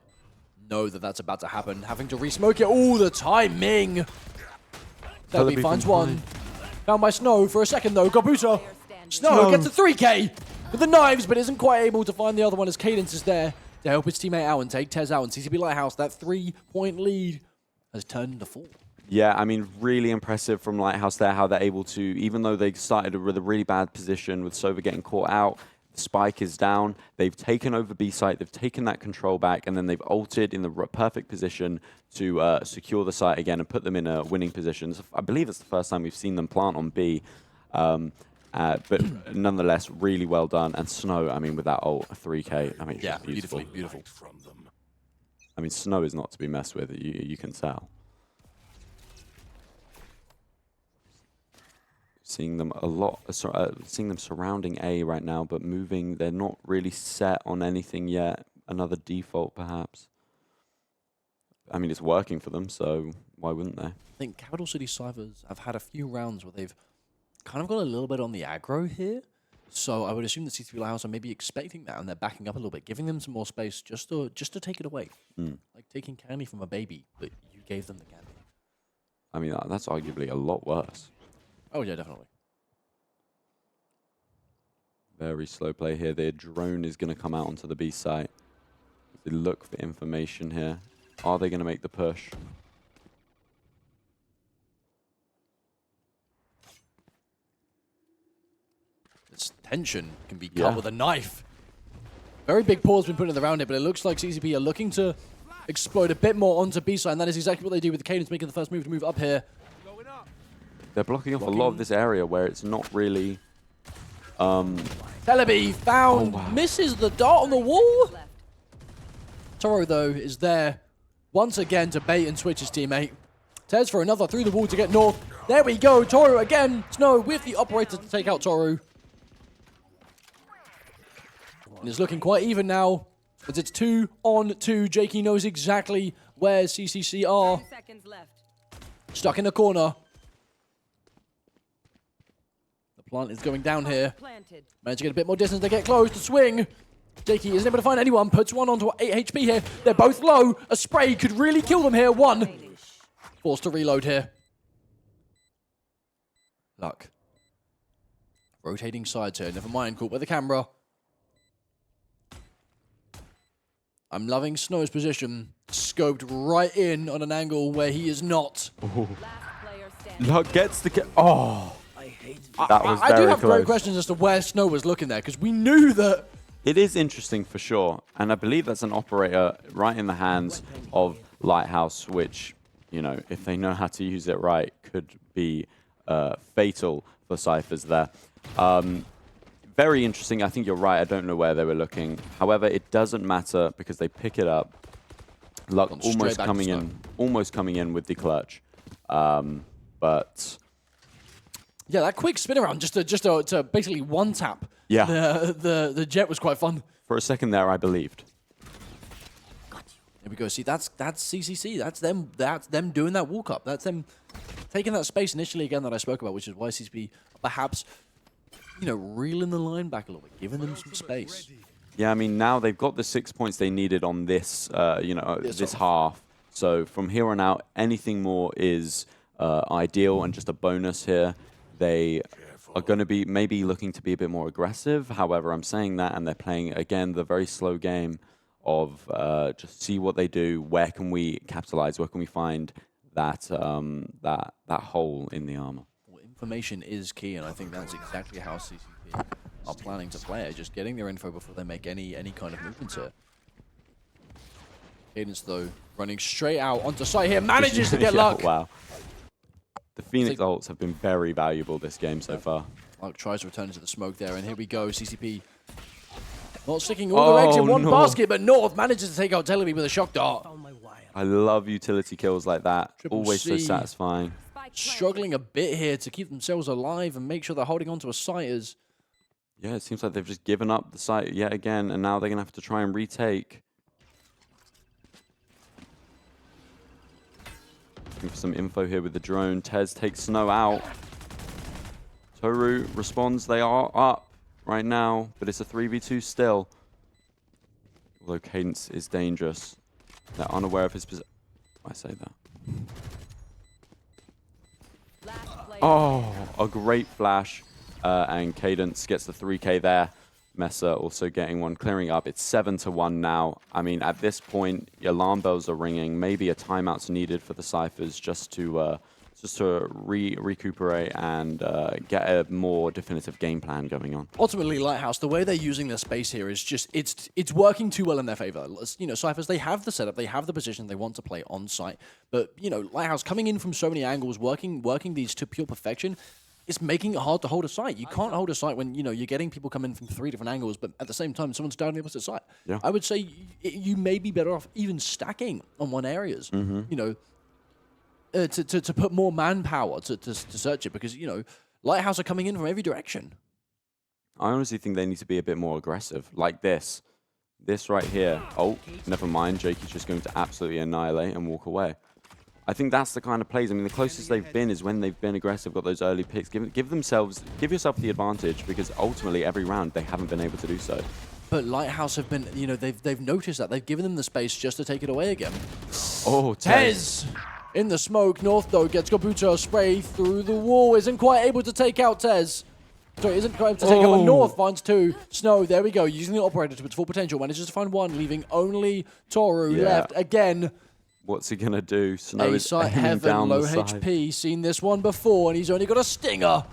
know that that's about to happen, having to re-smoke it. Oh, the timing! Teleby finds one. Found by Snow for a second, though. Gobuta. Snow gets a 3K with the knives, but isn't quite able to find the other one as Cadence is there to help his teammate out and take Tez out. And CCP Lighthouse, that 3-point lead has turned into 4. Yeah, I mean, really impressive from Lighthouse there, how they're able to, even though they started with a really bad position with Sova getting caught out, Spike is down, they've taken over B site, they've taken that control back, and then they've ulted in the perfect position to secure the site again and put them in a winning position. So I believe it's the first time we've seen them plant on B. But nonetheless, really well done. And Snow, I mean, with that ult, 3K, I mean, yeah, beautiful. beautiful. I mean, Snow is not to be messed with. You can tell. Seeing them a lot, seeing them surrounding A right now, but moving. They're not really set on anything yet. Another default, perhaps. I mean, it's working for them, so why wouldn't they? I think Capital City Cyphers have had a few rounds where they've kind of got a little bit on the aggro here. So I would assume that CCP Lighthouse are maybe expecting that, and they're backing up a little bit, giving them some more space just to take it away. Like taking candy from a baby, but you gave them the candy. I mean, that's arguably a lot worse. Oh yeah, definitely. Very slow play here. Their drone is going to come out onto the B site. They look for information here. Are they going to make the push? This tension can be cut with a knife. Very big pause been put in around it, but it looks like CCP are looking to explode a bit more onto B side, and that is exactly what they do with the Cadence making the first move to move up here. They're blocking off a lot of this area where it's not really... Celebi found, misses the dart on the wall. Toro, though, is there once again to bait and switch his teammate. Tez for another through the wall to get north. There we go, Toru again. Snow with the operator to take out Toru. And it's looking quite even now, as it's 2-on-2. Jakey knows exactly where CCC are. 10 seconds left. Stuck in the corner. The plant is going down here. Planted. Managed to get a bit more distance to get close to swing. Jakey isn't able to find anyone. Puts one onto 8 HP here. They're both low. A spray could really kill them here. One. Forced to reload here. Luck. Rotating sides here. Never mind. Caught by the camera. I'm loving Snow's position. Scoped right in on an angle where he is not. Last player standing. Luck gets the... Oh! That was I do very have close. great questions as to where Snow was looking there, because we knew that... It is interesting for sure, and I believe that's an operator right in the hands of Lighthouse, which, you know, if they know how to use it right, could be fatal for Cyphers there. Very interesting. I think you're right. I don't know where they were looking. However, it doesn't matter because they pick it up. Luck almost coming in with the clutch, but yeah, that quick spin around just to basically one tap. Yeah, the jet was quite fun. For a second there, I believed. There we go. See, that's CCC. That's them doing that walk up. That's them taking that space initially again that I spoke about, which is why CCP perhaps, you know, reeling the line back a little bit, giving them some space. Yeah, I mean, now they've got the 6 points they needed on this, you know, this half. So from here on out, anything more is ideal and just a bonus here. They are going to be maybe looking to be a bit more aggressive. However, I'm saying that, and they're playing, again, the very slow game of just see what they do. Where can we capitalize? Where can we find that that hole in the armor? Well, information is key, and I think that's exactly how CCP are planning to play it. Just getting their info before they make any kind of movements here. Cadence, though, running straight out onto site here, manages to get Yeah, Luck. Wow. The Phoenix ults have been very valuable this game so far. Luck tries to return into the smoke there, and here we go. CCP not sticking all their eggs in one basket, but North manages to take out Telebi with a shock dart. Found my wire. I love utility kills like that. Triple Always so C. satisfying. Struggling a bit here to keep themselves alive and make sure they're holding on to a site as... Yeah, it seems like they've just given up the site yet again, and now they're going to have to try and retake. Looking for some info here with the drone. Tez takes Snow out. Toru responds. They are up right now, but it's a 3v2 still. Although Cadence is dangerous. They're unaware of his position. I say that. Oh, a great flash. And Cadence gets the 3K there. Messer also getting one, clearing up. It's 7-1 now. I mean, at this point, alarm bells are ringing. Maybe a timeout's needed for the Cyphers just to recuperate and get a more definitive game plan going on. Ultimately, Lighthouse, the way they're using their space here is just, it's working too well in their favor. You know, Cyphers, they have the setup, they have the position they want to play on site. But, you know, Lighthouse coming in from so many angles, working these to pure perfection, it's making it hard to hold a site. You can't hold a site when, you know, you're getting people coming from 3 different angles, but at the same time, someone's down the opposite side. Yeah. I would say you may be better off even stacking on one areas, you know, to put more manpower to search it, because, you know, Lighthouse are coming in from every direction. I honestly think they need to be a bit more aggressive, like this. This right here. Oh, never mind. Jakey's just going to absolutely annihilate and walk away. I think that's the kind of plays. I mean, the closest they've been is when they've been aggressive, got those early picks. Give yourself the advantage, because ultimately every round they haven't been able to do so. But Lighthouse have been, you know, they've noticed that. They've given them the space just to take it away again. Oh, Tez in the smoke. North, though, gets Gobuto spray through the wall. Isn't quite able to take out Tez. Sorry, isn't quite able to take out, but North finds 2. Snow, there we go. Using the operator to its full potential. Manages to find 1, leaving only Toru left. Again, what's he going to do? Snow is A-site aiming Heaven, down low the side. HP. Seen this one before, and he's only got a stinger.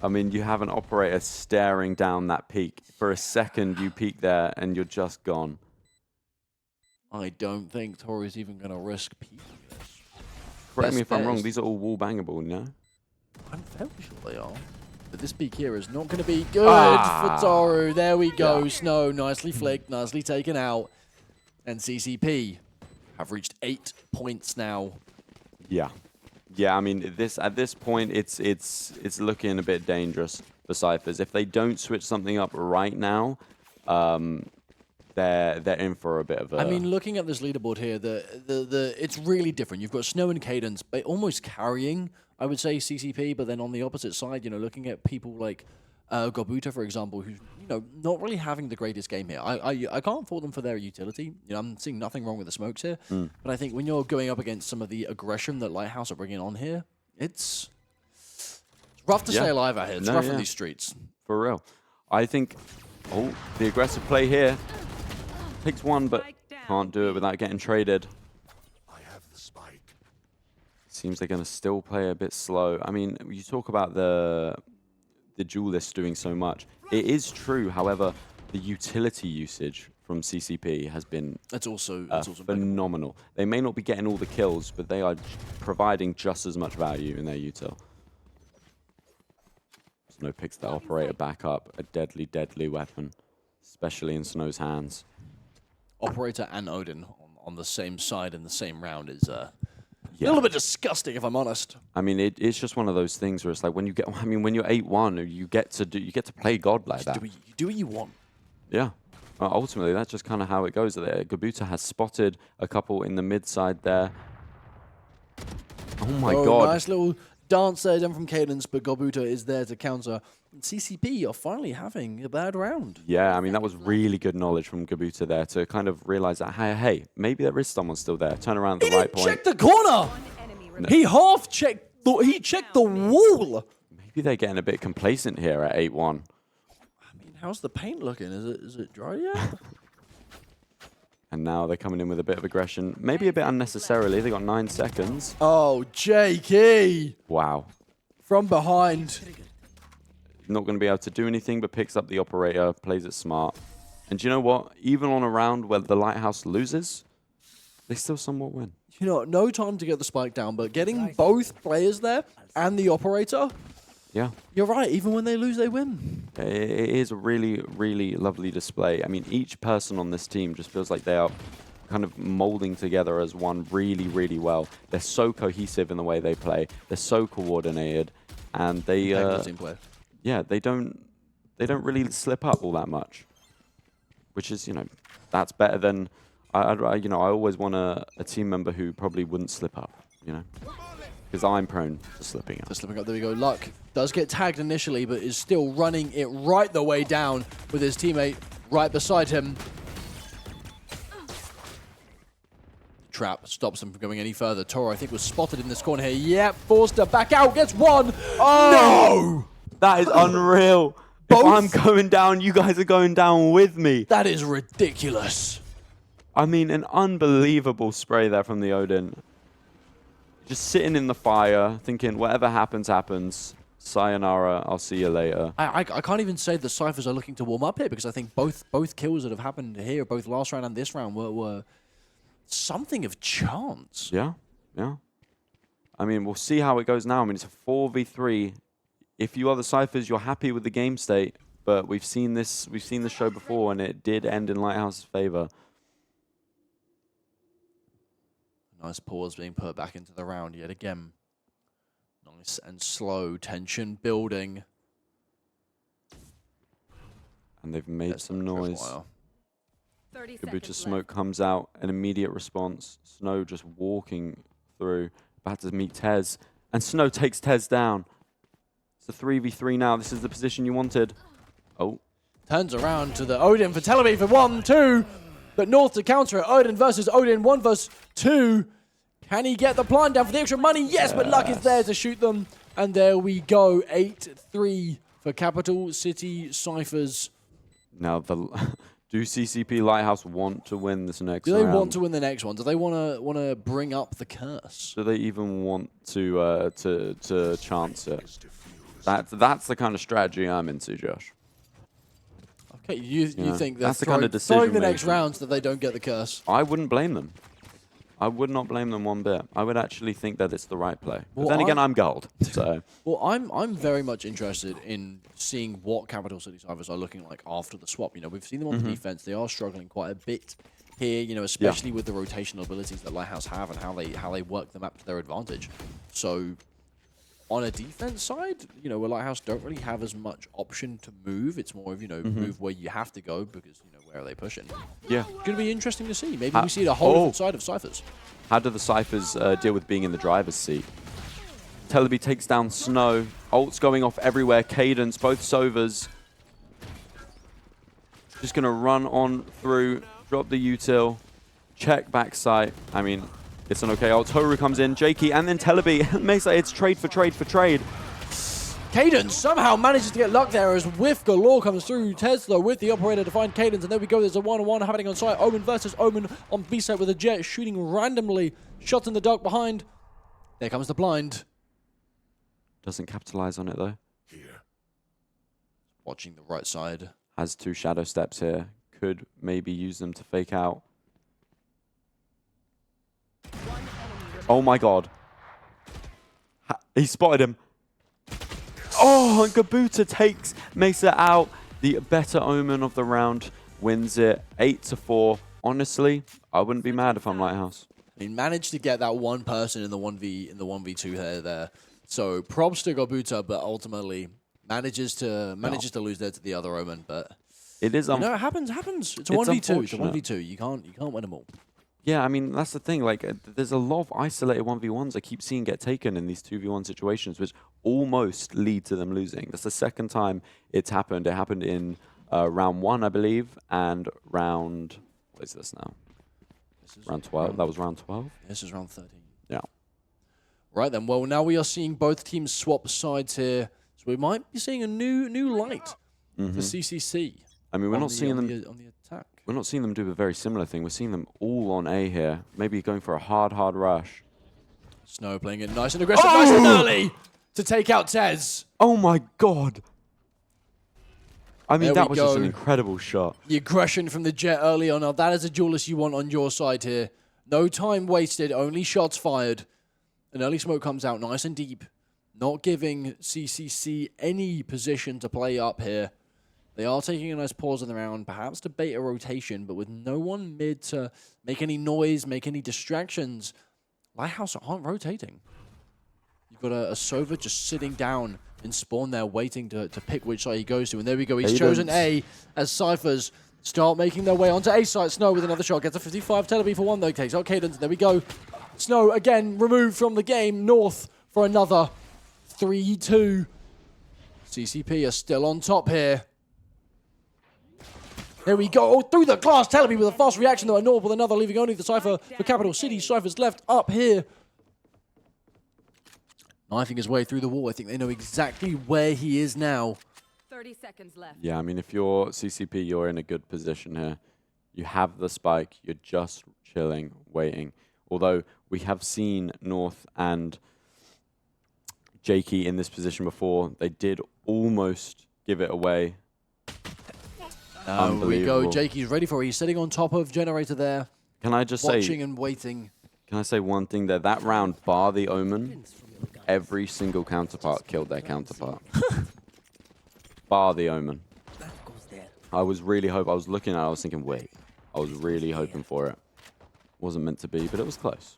I mean, you have an operator staring down that peak. For a second, you peek there, and you're just gone. I don't think Toru's even going to risk peeking this. Correct me if I'm wrong, these are all wall bangable, you know? I'm fairly sure they are. But this peak here is not going to be good for Toru. There we go. Snow, nicely flicked, nicely taken out. And CCP have reached 8 points now. Yeah. Yeah, I mean, at this point, it's looking a bit dangerous for Cyphers. If they don't switch something up right now, they're in for a bit of a... I mean, looking at this leaderboard here, it's really different. You've got Snow and Cadence almost carrying, I would say, CCP, but then on the opposite side, you know, looking at people like Gobuta, for example, who's, you know, not really having the greatest game here. I can't fault them for their utility. You know, I'm seeing nothing wrong with the smokes here, but I think when you're going up against some of the aggression that Lighthouse are bringing on here, it's rough to stay alive out here. It's rough in these streets. For real. I think, the aggressive play here. Takes 1, but can't do it without getting traded. I have the spike. Seems they're going to still play a bit slow. I mean, you talk about the duelists doing so much. It is true, however, the utility usage from CCP has been It's also phenomenal. They may not be getting all the kills, but they are providing just as much value in their util. Snow picks the operator back up. A deadly, deadly weapon, especially in Snow's hands. Operator and Odin on the same side in the same round is a little bit disgusting, if I'm honest. I mean, it's just one of those things where it's like when you get, I mean, when you're 8-1, you get to play God like that. You do what you want. Yeah. Ultimately, that's just kind of how it goes there. Gobuta has spotted a couple in the mid side there. Oh my God. Nice little dance there done from Cadence, but Gobuta is there to counter. CCP are finally having a bad round. Yeah, I mean, that was really good knowledge from Gobuta there to kind of realize that, hey, maybe there is someone still there. Turn around at the right point. Check the corner! He half checked, he checked the wall! Maybe they're getting a bit complacent here at 8-1. I mean, how's the paint looking? Is it dry yet? And now they're coming in with a bit of aggression. Maybe a bit unnecessarily. They got 9 seconds. Oh, Jakey! Wow. From behind. Not going to be able to do anything, but picks up the operator, plays it smart. And do you know what? Even on a round where the Lighthouse loses, they still somewhat win. You know, no time to get the spike down, but getting both players there and the operator, yeah, you're right. Even when they lose, they win. It is a really, really lovely display. I mean, each person on this team just feels like they are kind of molding together as one really, really well. They're so cohesive in the way they play. They're so coordinated, and they Team play. yeah, they don't really slip up all that much, which is, you know, that's better than you know, I always want a team member who probably wouldn't slip up, you know, because I'm prone to slipping up. There we go. Luck does get tagged initially, but is still running it right the way down with his teammate right beside him. Trap stops him from going any further. Toro, I think, was spotted in this corner here. Yep, forced to back out, gets 1. Oh! No! That is unreal. If I'm going down, you guys are going down with me. That is ridiculous. I mean, an unbelievable spray there from the Odin. Just sitting in the fire, thinking whatever happens, happens. Sayonara, I'll see you later. I can't even say the Cyphers are looking to warm up here, because I think both kills that have happened here, both last round and this round, were something of chance. Yeah, yeah. I mean, we'll see how it goes now. I mean, it's a 4v3. If you are the Cyphers, you're happy with the game state, but we've seen this show before, and it did end in Lighthouse's favor. Nice pause being put back into the round yet again. Nice and slow, tension building. And they've made some noise. 30 Kabuta seconds smoke comes out, an immediate response. Snow just walking through, about to meet Tez, and Snow takes Tez down. It's a 3v3 now. This is the position you wanted. Oh. Turns around to the Odin for Telebi for 1-2. But North to counter it. Odin versus Odin, 1 versus 2. Can he get the blind down for the extra money? Yes, but luck is there to shoot them. And there we go. 8-3 for Capital City Cyphers. Now, do CCP Lighthouse want to win this next round? Do they round? want to win the next one? Do they want to bring up the curse? Do they even want to chance it? That's the kind of strategy I'm into, Josh. Okay, you think that's the kind of decision throwing the next rounds that they don't get the curse? I wouldn't blame them. I would not blame them one bit. I would actually think that it's the right play. But then again, I'm gold. So. Well, I'm very much interested in seeing what Capital City Cyphers are looking like after the swap. You know, we've seen them on the defense. They are struggling quite a bit here, you know, especially with the rotational abilities that Lighthouse have and how they work them up to their advantage. So on a defense side, you know, where Lighthouse don't really have as much option to move. It's more of, you know, move where you have to go because, you know, where are they pushing? Yeah. It's going to be interesting to see. Maybe we see the whole different side of Cyphers. How do the Cyphers deal with being in the driver's seat? Telebi takes down Snow. Ults going off everywhere. Cadence, both Sovers. Just going to run on through, drop the util, check backside. I mean, it's an okay ult. Toru comes in, Jakey, and then Telebi. Mesa, it's trade for trade for trade. Cadence somehow manages to get luck there as Whiff Galore comes through. Tesla with the operator to find Cadence, and there we go. There's a 1-on-1 happening on site. Omen versus Omen on B side with a Jet shooting randomly. Shots in the dark behind. There comes the blind. Doesn't capitalize on it though. Here. Watching the right side. Has 2 shadow steps here. Could maybe use them to fake out. Oh my god. He spotted him. Oh, and Kabuta takes Mesa out. The better Omen of the round wins it 8-4. Honestly, I wouldn't be mad if I'm Lighthouse. He managed to get that one person in the 1v2 there. So props to Kabuta, but ultimately manages to lose there to the other Omen. But it is. You know, it happens. It's a 1v2. It's a 1v2. You can't win them all. Yeah, I mean, that's the thing. Like, there's a lot of isolated 1v1s I keep seeing get taken in these 2v1 situations, which almost lead to them losing. That's the second time it's happened. It happened in round 1, I believe, and round... What is this now? Round 12. That was round 12? This is round 13. Yeah. Right then. Well, now we are seeing both teams swap sides here. So we might be seeing a new light for CCC. I mean, we're not seeing them... on the attack. We're not seeing them do a very similar thing. We're seeing them all on A here. Maybe going for a hard rush. Snow playing it nice and aggressive, nice and early to take out Tez. Oh my god. I mean, There that we was just go. an incredible shot. The aggression from the Jet early on. Now, that is a duelist you want on your side here. No time wasted, only shots fired. An early smoke comes out nice and deep. Not giving CCC any position to play up here. They are taking a nice pause in the round, perhaps to bait a rotation, but with no one mid to make any noise, make any distractions. Lighthouse aren't rotating. You've got a Sova just sitting down in spawn there, waiting to pick which side he goes to. And there we go. He's chosen A as Cyphers start making their way onto A side. Snow with another shot. Gets a 55 Telebi for 1, though. Takes out Cadence. There we go. Snow again removed from the game. North for another 3-2. CCP are still on top here. There we go. Oh, through the glass. Telebi with a fast reaction, though. North with another, leaving only the Cypher for Capital City. Cypher's left up here. Knifing his way through the wall. I think they know exactly where he is now. 30 seconds left. Yeah, I mean, if you're CCP, you're in a good position here. You have the spike. You're just chilling, waiting. Although we have seen North and Jakey in this position before. They did almost give it away. There we go. Jakey's ready for it. He's sitting on top of Generator there. Can I just watching and waiting. Can I say one thing there? That round, bar the Omen, every single counterpart killed their counterpart. Bar the Omen. I was really hoping, I was looking at it, I was thinking, wait. I was really hoping for it. Wasn't meant to be, but it was close.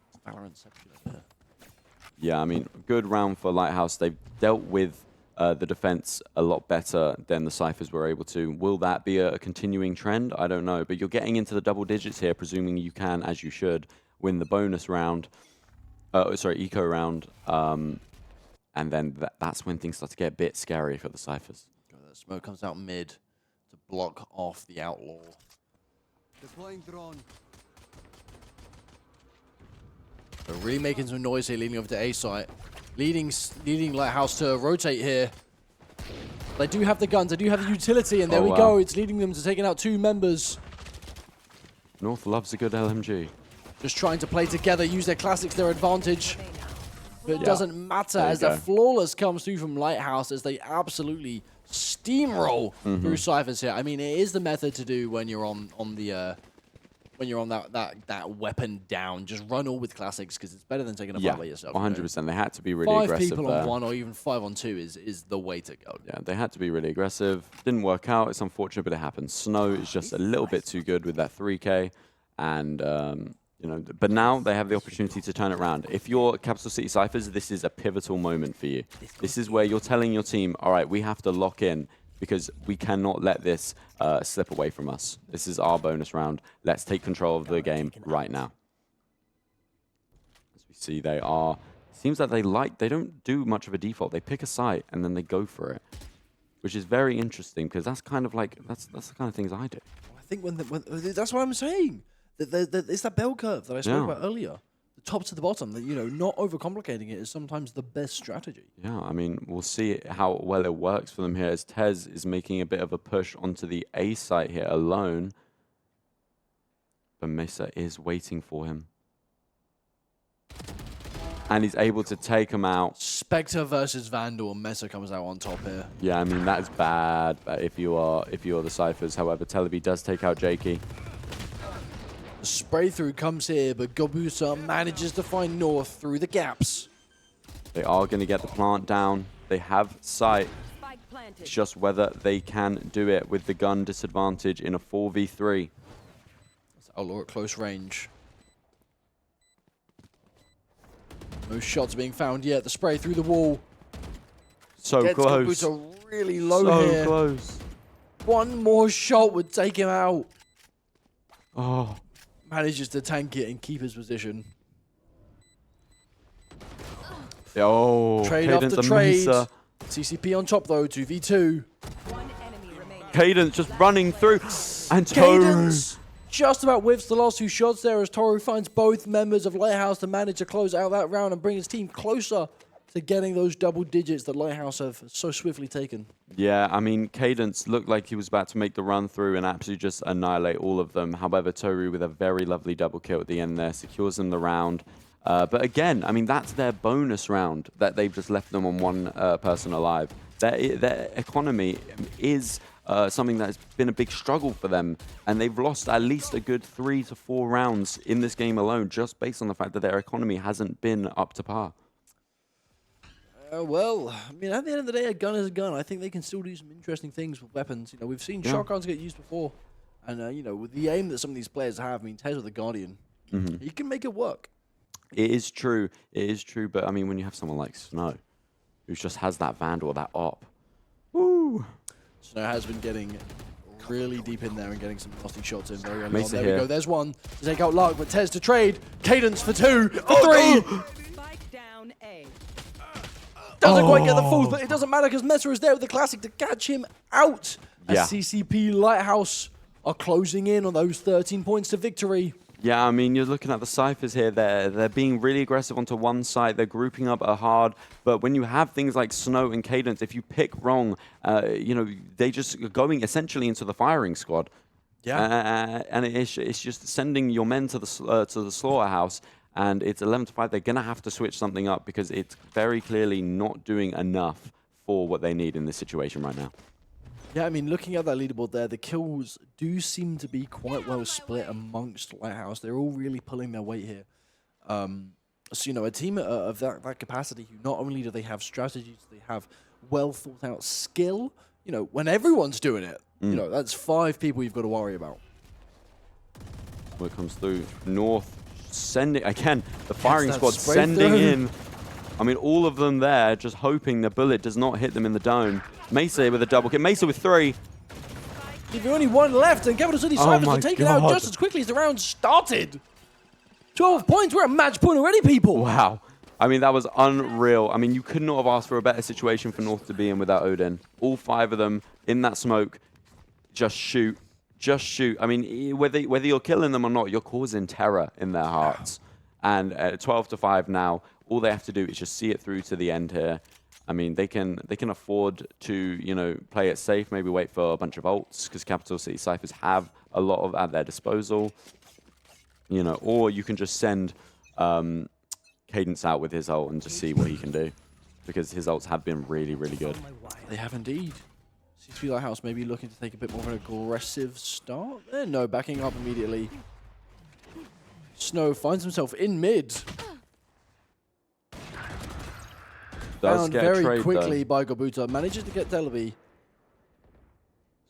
Yeah, I mean, good round for Lighthouse. They've dealt with the defense a lot better than the Cyphers were able to. Will that be a continuing trend? I don't know. But you're getting into the double digits here, presuming you can, as you should, win the bonus round. Eco round. And then that's when things start to get a bit scary for the Cyphers. The smoke comes out mid to block off the Outlaw. Deploying drone. They're really making some noise here, leading over to A site. Leading Lighthouse to rotate here. They do have the guns, they do have the utility, and there we go. It's leading them to taking out 2 members. North loves a good LMG. Just trying to play together, use their classics, their advantage. But it doesn't matter as the flawless comes through from Lighthouse as they absolutely steamroll through Cyphers here. I mean, it is the method to do when you're on that weapon down. Just run all with classics because it's better than taking a fight by yourself. 100%. They had to be really 5 aggressive people there. on 1 or even 5 on 2 is the way to go. Yeah, they had to be really aggressive. Didn't work out. It's unfortunate, but it happens. Snow is just a little bit too good with that 3K, and you know. But now they have the opportunity to turn it around. If you're Capital City Cyphers, this is a pivotal moment for you. This is where you're telling your team, all right, we have to lock in because we cannot let this slip away from us. This is our bonus round. Let's take control of the game right now. As we see, they are. Seems like they don't do much of a default. They pick a site and then they go for it, which is very interesting because that's kind of like that's the kind of things I do. I think when that's what I'm saying. It's that bell curve that I spoke about earlier. The top to the bottom. That, you know, not overcomplicating it is sometimes the best strategy. Yeah, I mean, we'll see how well it works for them here as Tez is making a bit of a push onto the A site here alone. But Mesa is waiting for him. And he's able to take him out. Spectre versus Vandal, and Mesa comes out on top here. Yeah, I mean, that's bad if you are the Cyphers. However, Telebi does take out Jakey. The spray through comes here, but Gobusa manages to find North through the gaps. They are going to get the plant down. They have sight. It's just whether they can do it with the gun disadvantage in a 4v3. That's Outlaw at close range. No shots being found yet. The spray through the wall. So Gets close. Gobusa really low here. So close. One more shot would take him out. Oh. Manages to tank it and keep his position. Oh, Trade Cadence after trade. Mesa. CCP on top though, 2v2. Cadence just running through. And Cadence just about whiffs the last 2 shots there as Toru finds both members of Lighthouse to manage to close out that round and bring his team closer to getting those double digits that Lighthouse have so swiftly taken. Yeah, I mean, Cadence looked like he was about to make the run through and absolutely just annihilate all of them. However, Toru with a very lovely double kill at the end there secures them the round. But again, I mean, that's their bonus round that they've just left them on 1 person alive. Their economy is something that's been a big struggle for them, and they've lost at least a good 3 to 4 rounds in this game alone just based on the fact that their economy hasn't been up to par. Well, I mean, at the end of the day, a gun is a gun. I think they can still do some interesting things with weapons. You know, we've seen shotguns get used before. And, you know, with the aim that some of these players have, I mean, Tez with the Guardian, he can make it work. It is true. It is true. But, I mean, when you have someone like Snow, who just has that Vandal, that op. Woo! Snow has been getting really deep in there and getting some nasty shots in very early on. Mesa There here. we go. There's one to take out Luck, but Tez to trade. Cadence for 2, for 3. Spike down A. Doesn't quite get the full, but it doesn't matter because Mesa is there with the classic to catch him out. As CCP Lighthouse are closing in on those 13 points to victory. Yeah, I mean, you're looking at the Cyphers here. They're being really aggressive onto one side. They're grouping up hard. But when you have things like Snow and Cadence, if you pick wrong, you know, they just are going essentially into the firing squad. Yeah. And it's just sending your men to the slaughterhouse. And it's 11 to 5. They're going to have to switch something up because it's very clearly not doing enough for what they need in this situation right now. Yeah, I mean, looking at that leaderboard there, the kills do seem to be quite well split amongst Lighthouse. They're all really pulling their weight here. So, a team of that capacity, who not only do they have strategies, they have well thought out skill. When everyone's doing it, that's 5 people you've got to worry about. Where it comes through North, sending again the firing squad spray sending through. in. I mean, all of them there, just hoping the bullet does not hit them in the dome. Mesa with a double kill. Mesa with 3. If only one left, and Capital City Cyphers my are taken out God. just as quickly as the round started. 12 points. We're at match point already, people. Wow. I mean, that was unreal. I mean, you could not have asked for a better situation for North to be in without Odin. All 5 of them in that smoke. Just shoot. Just shoot. I mean, whether you're killing them or not, you're causing terror in their hearts. And 12-5 now, all they have to do is just see it through to the end here. I mean, they can afford to, play it safe, maybe wait for a bunch of ults, because Capital City Cyphers have a lot of at their disposal. Or you can just send Cadence out with his ult and just see what he can do, because his ults have been really, really good. They have indeed. C3 Lighthouse maybe looking to take a bit more of an aggressive start there. No, backing up immediately. Snow finds himself in mid. Does Found get a very trade, quickly though. by Gabuta. Manages to get Delaby.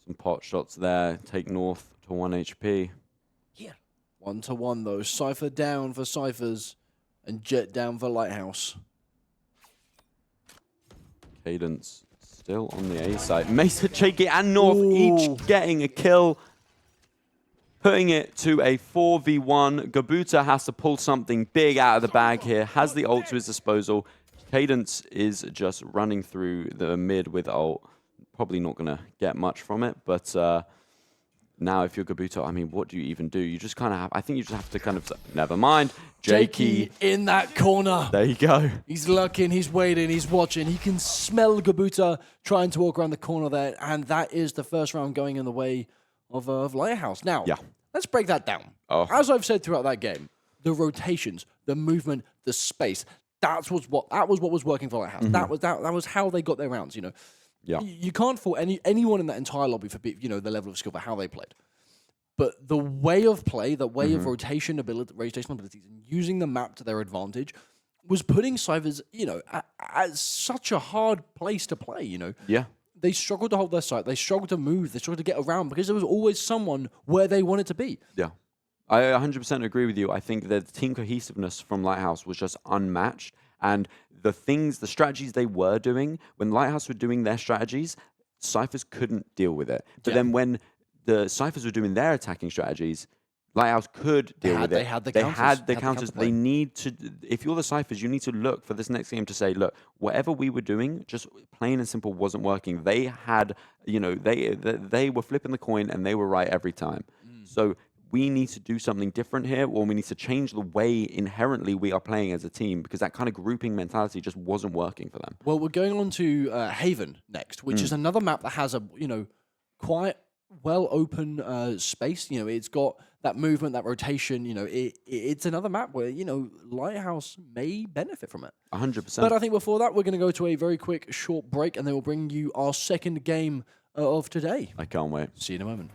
Some pot shots there. Take North to 1 HP. 1-1 though. Cypher down for Cyphers and Jet down for Lighthouse. Cadence still on the A side. Mesa, Cheeky, and North Ooh. each getting a kill, putting it to a 4v1. Gabuta has to pull something big out of the bag here. Has the ult to his disposal. Cadence is just running through the mid with ult. Probably not going to get much from it, but now if you're Gabuta, I mean, what do you even do? You just kind of have, I think you just have to kind of, never mind. Jakey in that corner. There you go. He's looking, he's waiting, he's watching. He can smell Gabuta trying to walk around the corner there, and that is the first round going in the way of Lighthouse. Now, let's break that down. Oh. As I've said throughout that game, the rotations, the movement, the space, that was what was working for Lighthouse. That was how they got their rounds, Yeah. You can't fault anyone in that entire lobby for the level of skill for how they played. But the way of play, the way of rotational abilities, and using the map to their advantage was putting Cyphers, at such a hard place to play, Yeah. They struggled to hold their site. They struggled to move. They struggled to get around because there was always someone where they wanted to be. Yeah. I 100% agree with you. I think the team cohesiveness from Lighthouse was just unmatched. And the strategies they were doing, when Lighthouse were doing their strategies, Cyphers couldn't deal with it. But then when the Cyphers were doing their attacking strategies, Lighthouse could deal with it. They had the counters. They need to, if you're the Cyphers, you need to look for this next game to say, look, whatever we were doing, just plain and simple wasn't working. They had, they were flipping the coin and they were right every time. So we need to do something different here, or we need to change the way inherently we are playing as a team, because that kind of grouping mentality just wasn't working for them. Well, we're going on to Haven next, which is another map that has a, quite well open space. It's got that movement, that rotation. It's another map where, Lighthouse may benefit from it. 100%. But I think before that, we're going to go to a very quick short break, and then we'll bring you our second game of today. I can't wait. See you in a moment.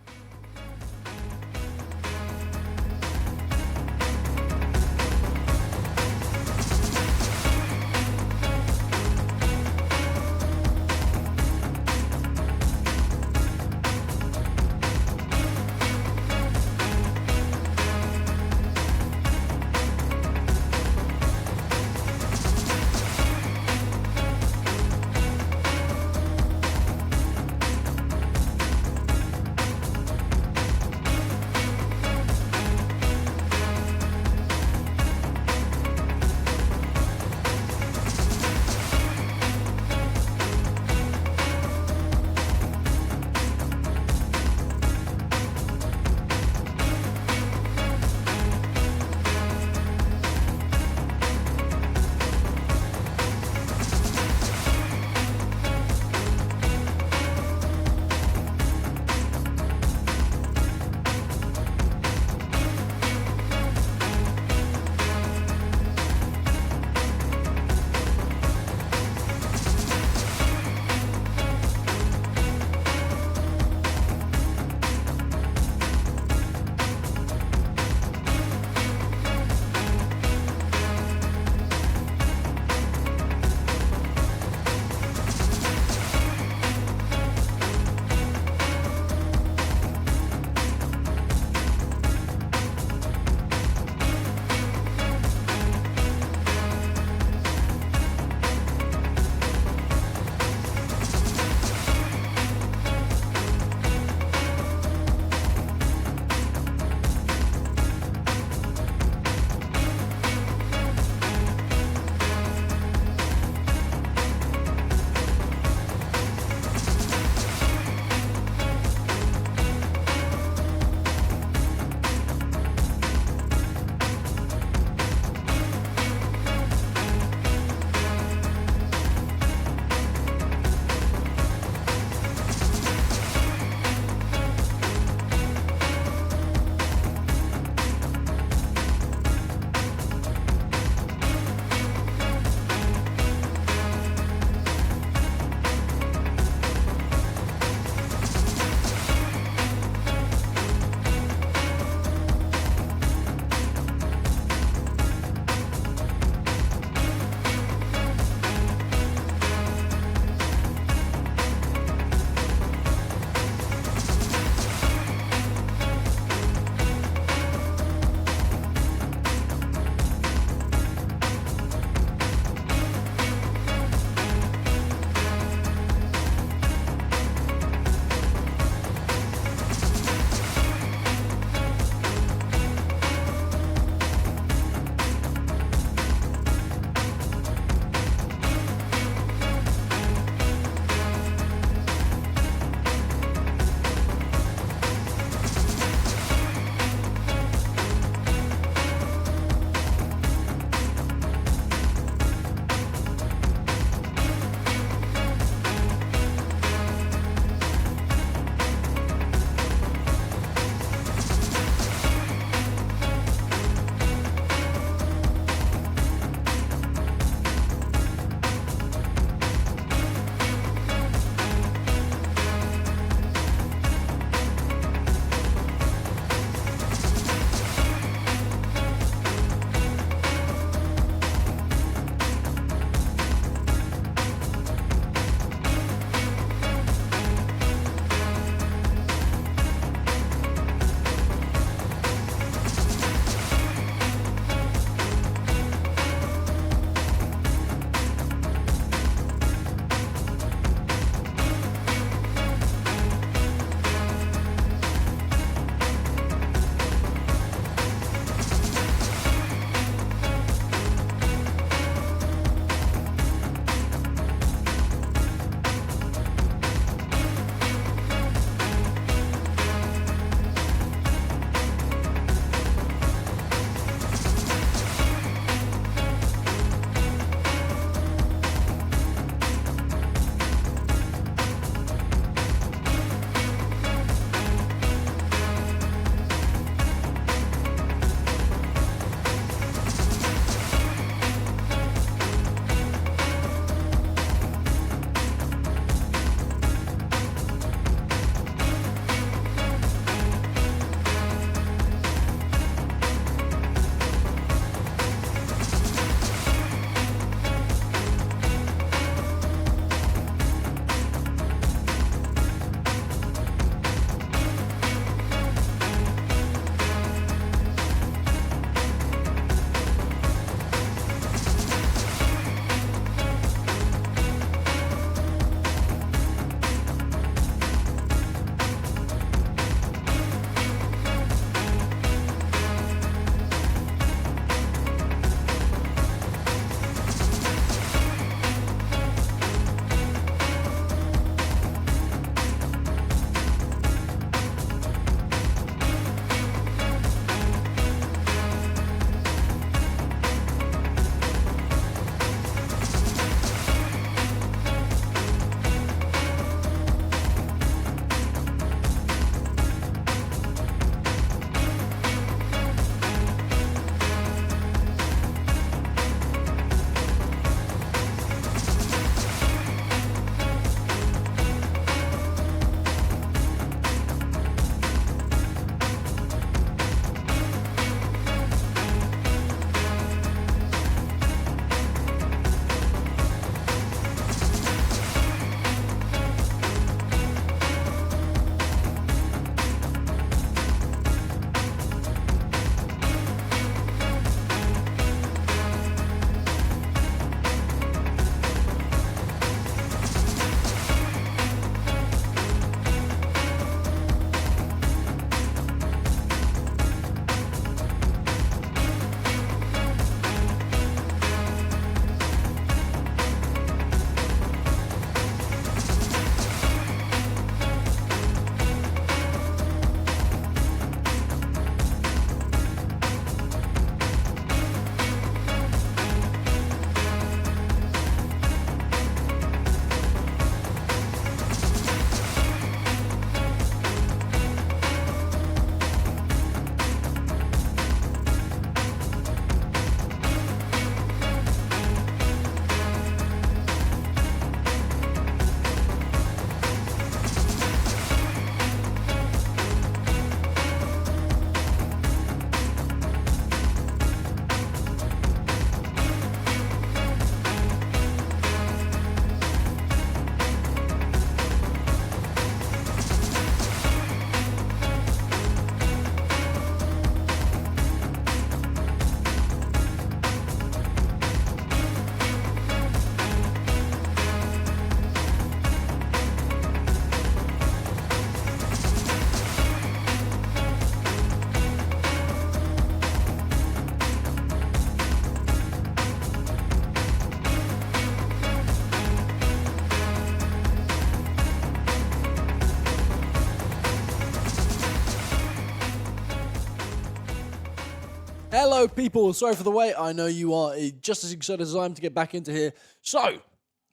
Hello, people. Sorry for the wait. I know you are just as excited as I am to get back into here. So,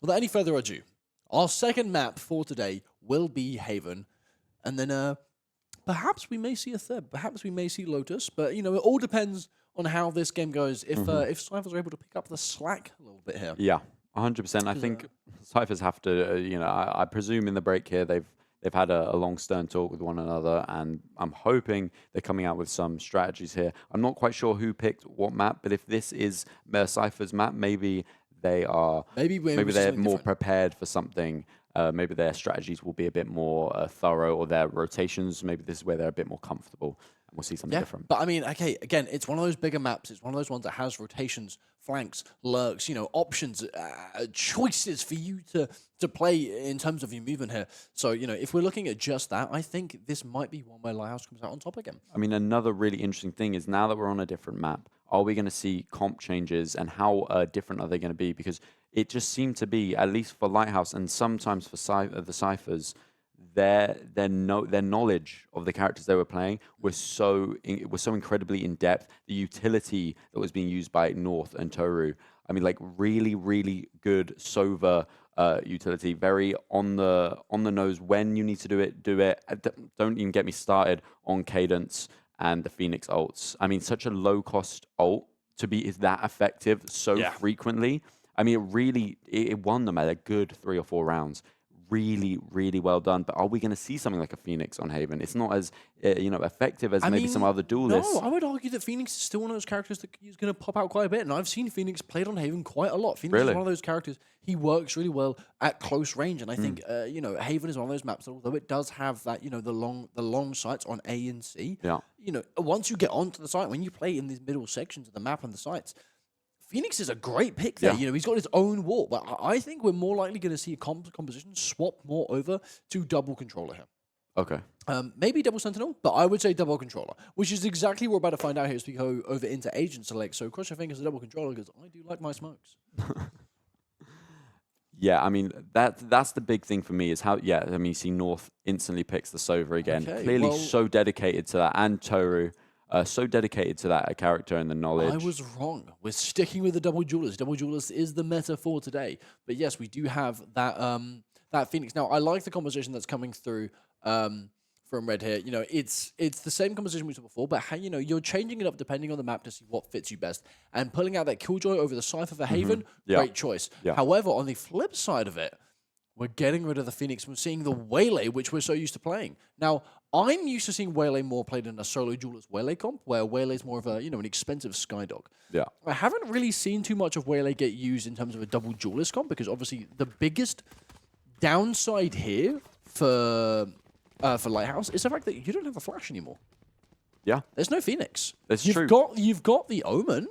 without any further ado, our second map for today will be Haven. And then perhaps we may see a third. Perhaps we may see Lotus. But, you know, it all depends on how this game goes. If Cyphers are able to pick up the slack a little bit here. Yeah, 100%. I think Cyphers have to, I presume in the break here they've had a long, stern talk with one another, and I'm hoping they're coming out with some strategies here. I'm not quite sure who picked what map, but if this is Cypher's map, maybe they are maybe they're more prepared for something. Maybe their strategies will be a bit more thorough, or their rotations. Maybe this is where they're a bit more comfortable. We'll see something different. But I mean, okay, again, it's one of those bigger maps. It's one of those ones that has rotations, flanks, lurks, options, choices for you to play in terms of your movement here. So, if we're looking at just that, I think this might be one where Lighthouse comes out on top again. I mean, another really interesting thing is now that we're on a different map, are we going to see comp changes, and how different are they going to be? Because it just seemed to be, at least for Lighthouse and sometimes for the Cyphers, their knowledge of the characters they were playing was so incredibly in depth. The utility that was being used by North and Toru, I mean, like really, really good Sova utility, very on the nose. When you need to do it, do it. Don't even get me started on Cadence and the Phoenix ults. I mean, such a low cost ult to be that effective so frequently. I mean, it won them at a good 3 or 4 rounds. Really, really well done. But are we going to see something like a Phoenix on Haven? It's not as effective as maybe some other duelists. No, I would argue that Phoenix is still one of those characters that is going to pop out quite a bit. And I've seen Phoenix played on Haven quite a lot. Phoenix is one of those characters. He works really well at close range, and I think Haven is one of those maps that, although it does have that the long sights on A and C. Yeah. Once you get onto the site, when you play in these middle sections of the map and the sites, Phoenix is a great pick there. He's got his own wall. But I think we're more likely going to see a composition swap more over to double controller here. Okay. Maybe double sentinel, but I would say double controller, which is exactly what we're about to find out here as we go over into agent select. So cross your fingers, a double controller, because I do like my smokes. Yeah, I mean, that's the big thing for me is how, you see North instantly picks the Sova again. Okay, Clearly so dedicated to that, and Toru. So dedicated to that character and the knowledge. I was wrong. We're sticking with the double duelist. Double duelist is the meta for today. But yes, we do have that that Phoenix. Now, I like the composition that's coming through from Red here. It's the same composition we saw before, but you're changing it up depending on the map to see what fits you best. And pulling out that Killjoy over the Cypher for Haven, great choice. Yeah. However, on the flip side of it, we're getting rid of the Phoenix. We're seeing the Waylay, which we're so used to playing. Now, I'm used to seeing Waylay more played in a solo duelist Waylay comp, where Waylay's more of a, an expensive Skydog. Yeah. I haven't really seen too much of Waylay get used in terms of a double duelist comp, because obviously the biggest downside here for Lighthouse is the fact that you don't have a flash anymore. Yeah. There's no Phoenix. That's true. You've got the Omen,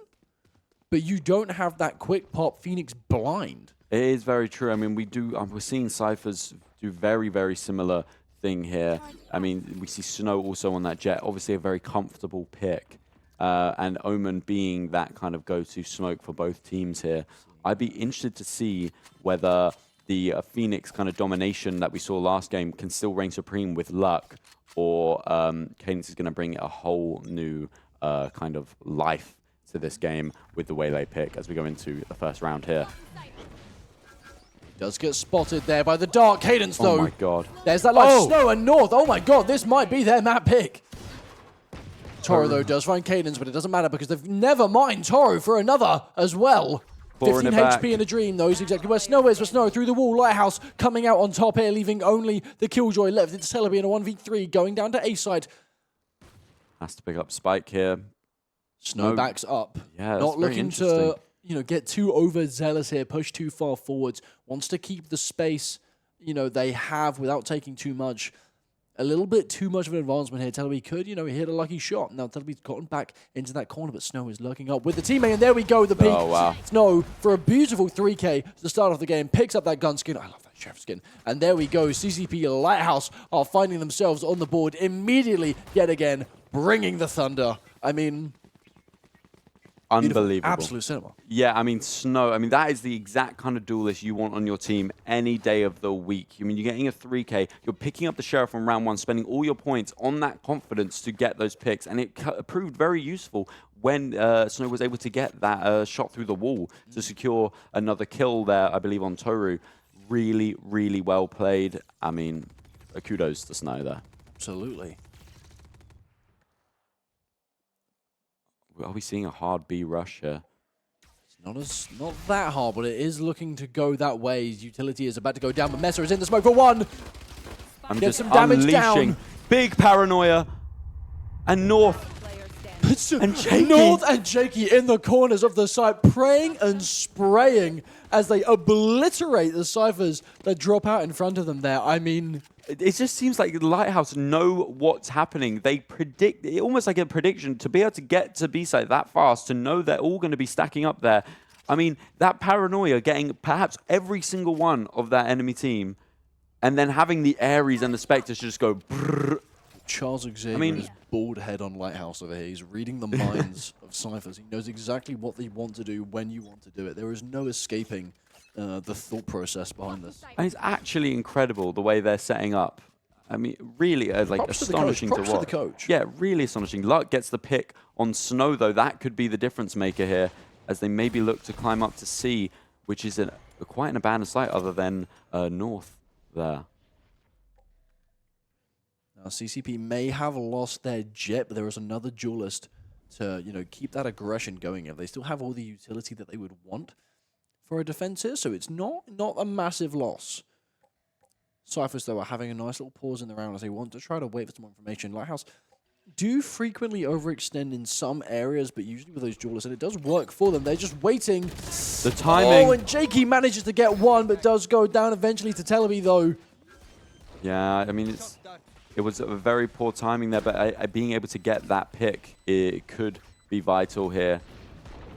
but you don't have that quick pop Phoenix blind. It is very true. I mean, we're seeing Cyphers do very, very similar thing here. I mean, we see Snow also on that Jet, obviously a very comfortable pick. And Omen being that kind of go-to smoke for both teams here. I'd be interested to see whether the Phoenix kind of domination that we saw last game can still reign supreme with luck, or Cadence is going to bring a whole new kind of life to this game with the Waylay pick as we go into the first round here. Does get spotted there by the Dark Cadence, though. Oh my god. There's that light Snow and North. Oh my god, this might be their map pick. Toru, though, does find Cadence, but it doesn't matter because they've never mind Toru for another as well. 15 HP in a dream, though, is exactly where Snow is. But Snow through the wall, Lighthouse coming out on top here, leaving only the Killjoy left. It's Celebi in a 1v3, going down to A side. Has to pick up Spike here. Snow backs up. Yeah, not looking to get too overzealous here, push too far forwards. Wants to keep the space, they have without taking too much. A little bit too much of an advancement here. Celebi could, hit a lucky shot. Now Celebi's gotten back into that corner, but Snow is lurking up with the teammate, and there we go, the peak. Oh, wow. Snow, for a beautiful 3K to the start of the game, picks up that gun skin. I love that chef skin. And there we go. CCP Lighthouse are finding themselves on the board immediately, yet again, bringing the thunder. I mean, unbelievable. Absolute cinema. Yeah, I mean, Snow, that is the exact kind of duelist you want on your team any day of the week. I mean, you're getting a 3K, you're picking up the Sheriff on round 1, spending all your points on that confidence to get those picks, and it proved very useful when Snow was able to get that shot through the wall to secure another kill there, I believe, on Toru. Really, really well played. I mean, kudos to Snow there. Absolutely. Are we seeing a hard B rush here? Not that hard, but it is looking to go that way. Utility is about to go down, but Messer is in the smoke for one. I'm Get just some damage unleashing down. big paranoia. And North. And Jakey. North and Jakey in the corners of the site, praying and spraying as they obliterate the Cyphers that drop out in front of them there. I mean, It just seems like the Lighthouse know what's happening. They predict, almost like a prediction, to be able to get to B-site that fast, to know they're all going to be stacking up there. I mean, that paranoia, getting perhaps every single one of that enemy team, and then having the Ares and the Spectres just go brrr. Charles Xavier is bald head on Lighthouse over here. He's reading the minds of Cyphers. He knows exactly what they want to do when you want to do it. There is no escaping the thought process behind this. And it's actually incredible the way they're setting up. I mean, really, like Props astonishing to the coach. to watch. Props to the coach. Yeah, really astonishing. Luck gets the pick on Snow, though. That could be the difference maker here, as they maybe look to climb up to C, which is quite an abandoned site other than North there. Now, CCP may have lost their jet, but there is another duelist to, keep that aggression going. If they still have all the utility that they would want for a defense here, so it's not a massive loss. Cyphers, though, are having a nice little pause in the round as they want to try to wait for some more information. Lighthouse do frequently overextend in some areas, but usually with those duelists, and it does work for them. They're just waiting. The timing. Oh, and Jakey manages to get one, but does go down eventually to Teleby, though. Yeah, I mean, it was a very poor timing there, but being able to get that pick, it could be vital here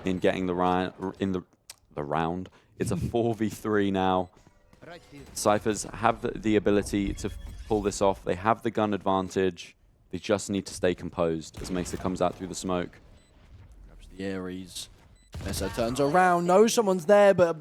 in getting the round. It's a 4v3 now. Cyphers have the ability to pull this off. They have the gun advantage. They just need to stay composed as Mesa comes out through the smoke. Grabs the Ares. Mesa turns around, knows someone's there, but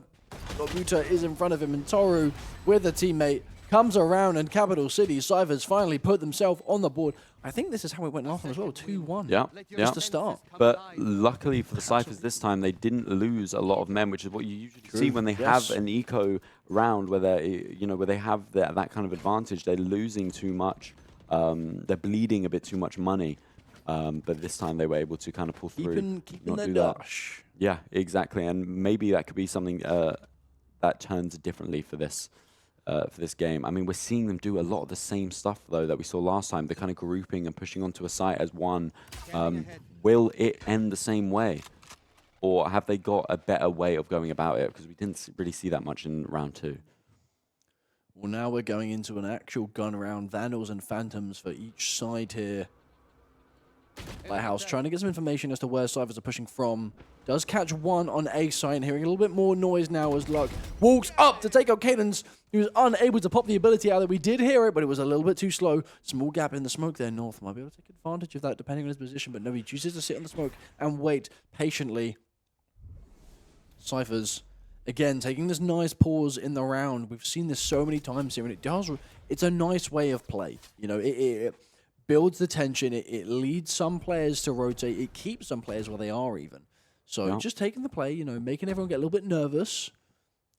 Buta is in front of him, and Toru with a teammate comes around, and Capital City Cyphers finally put themselves on the board. I think this is how it went last time as well, 2-1. Yeah, Just to start. But luckily for the Cyphers this time, they didn't lose a lot of men, which is what you usually see when they have an eco round where they, where they have that kind of advantage. They're losing too much. They're bleeding a bit too much money. But this time they were able to kind of pull through. Keeping their dash. Yeah, exactly. And maybe that could be something that turns differently for this game. I mean, we're seeing them do a lot of the same stuff, though, that we saw last time. They're kind of grouping and pushing onto a site as one. Will it end the same way? Or have they got a better way of going about it? Because we didn't really see that much in round 2. Well, now we're going into an actual gun round. Vandals and Phantoms for each side here. Lighthouse trying to get some information as to where Cyphers are pushing from. Does catch one on A site, hearing a little bit more noise now as Luck walks up to take out Cadence, who's unable to pop the ability out there. We did hear it, but it was a little bit too slow. Small gap in the smoke there. North might be able to take advantage of that depending on his position, but no, he chooses to sit on the smoke and wait patiently. Cyphers, again, taking this nice pause in the round. We've seen this so many times here, and it's a nice way of play. It builds the tension. It leads some players to rotate. It keeps some players where they are even. So just taking the play, making everyone get a little bit nervous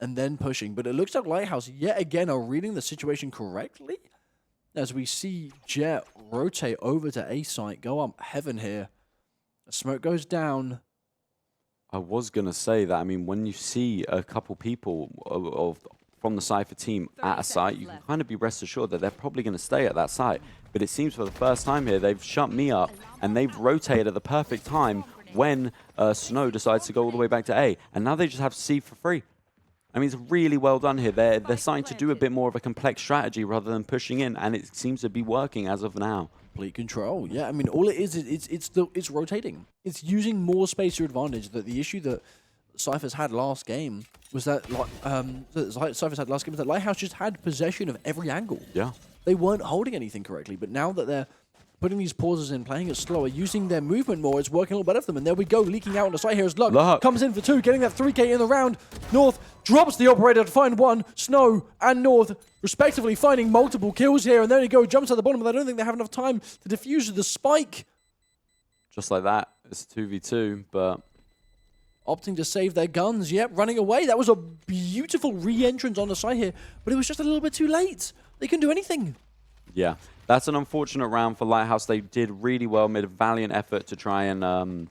and then pushing. But it looks like Lighthouse, yet again, are reading the situation correctly. As we see Jet rotate over to A site, go up heaven here. The smoke goes down. I was going to say that, I mean, when you see a couple people from the Cypher team at a site, you can kind of be rest assured that they're probably going to stay at that site. But it seems for the first time here, they've shut me up and they've rotated at the perfect time when Snow decides to go all the way back to A. And now they just have C for free. I mean, it's really well done here. They're starting to do a bit more of a complex strategy rather than pushing in, and it seems to be working as of now. Complete control. Yeah, I mean, all it is it's rotating. It's using more space to advantage. That the issue that Cyphers had last game was that Lighthouse just had possession of every angle. Yeah. They weren't holding anything correctly, but now that they're putting these pauses in, playing it slower, using their movement more, it's working a little better for them. And there we go, leaking out on the side here as Luck comes in for 2, getting that 3K in the round. North drops the operator to find 1. Snow and North, respectively, finding multiple kills here. And there you go, jumps at the bottom, but I don't think they have enough time to defuse the spike. Just like that, It's 2v2, but Opting to save their guns. Yep, running away. That was a beautiful re-entrance on the side here, but it was just a little bit too late. They couldn't do anything. yeah, that's an unfortunate round for Lighthouse. They did really well, made a valiant effort to try and